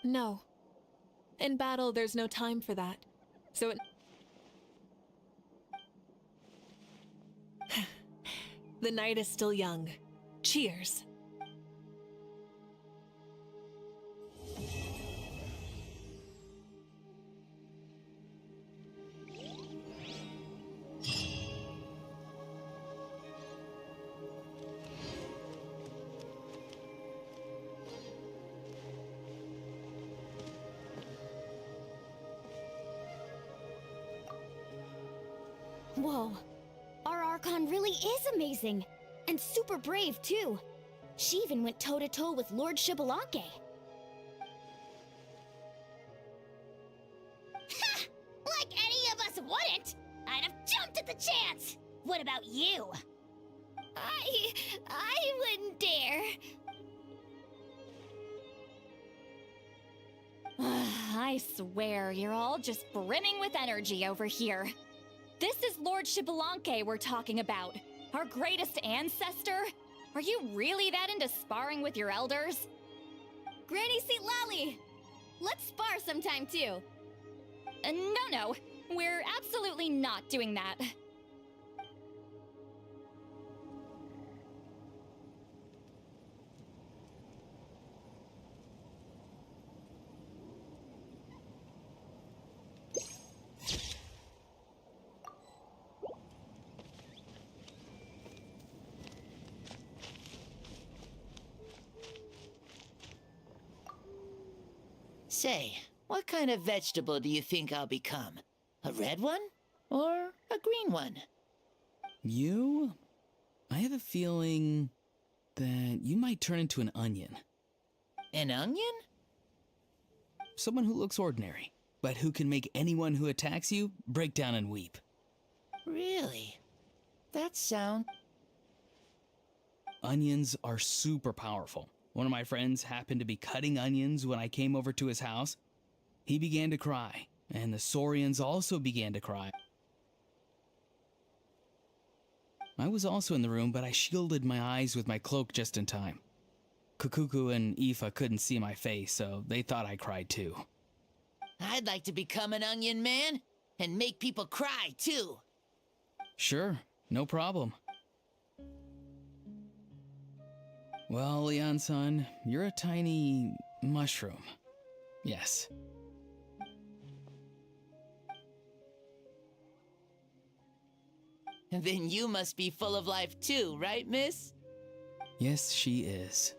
No. In battle, there's no time for that. So the night is still young. Cheers. Whoa. Our Archon really is amazing. And super brave, too. She even went toe-to-toe with Lord Shibalanke. Ha! Like any of us wouldn't! I'd have jumped at the chance! What about you? I wouldn't dare. I I swear, you're all just brimming with energy over here. This is Lord Xbalanque we're talking about, our greatest ancestor. Are you really that into sparring with your elders? Granny Seat Lolly! Let's spar sometime too. No, we're absolutely not doing that. Say, what kind of vegetable do you think I'll become? A red one? Or a green one? You? I have a feeling that you might turn into an onion. An onion? Someone who looks ordinary, but who can make anyone who attacks you break down and weep. Really? That sound... Onions are super powerful. One of my friends happened to be cutting onions when I came over to his house. He began to cry, and the Saurians also began to cry. I was also in the room, but I shielded my eyes with my cloak just in time. Kukuku and Aoife couldn't see my face, so they thought I cried too. I'd like to become an onion man, and make people cry too. Sure, no problem. Well, Leon-san, you're a tiny mushroom. Yes. Then you must be full of life too, right, miss? Yes, she is.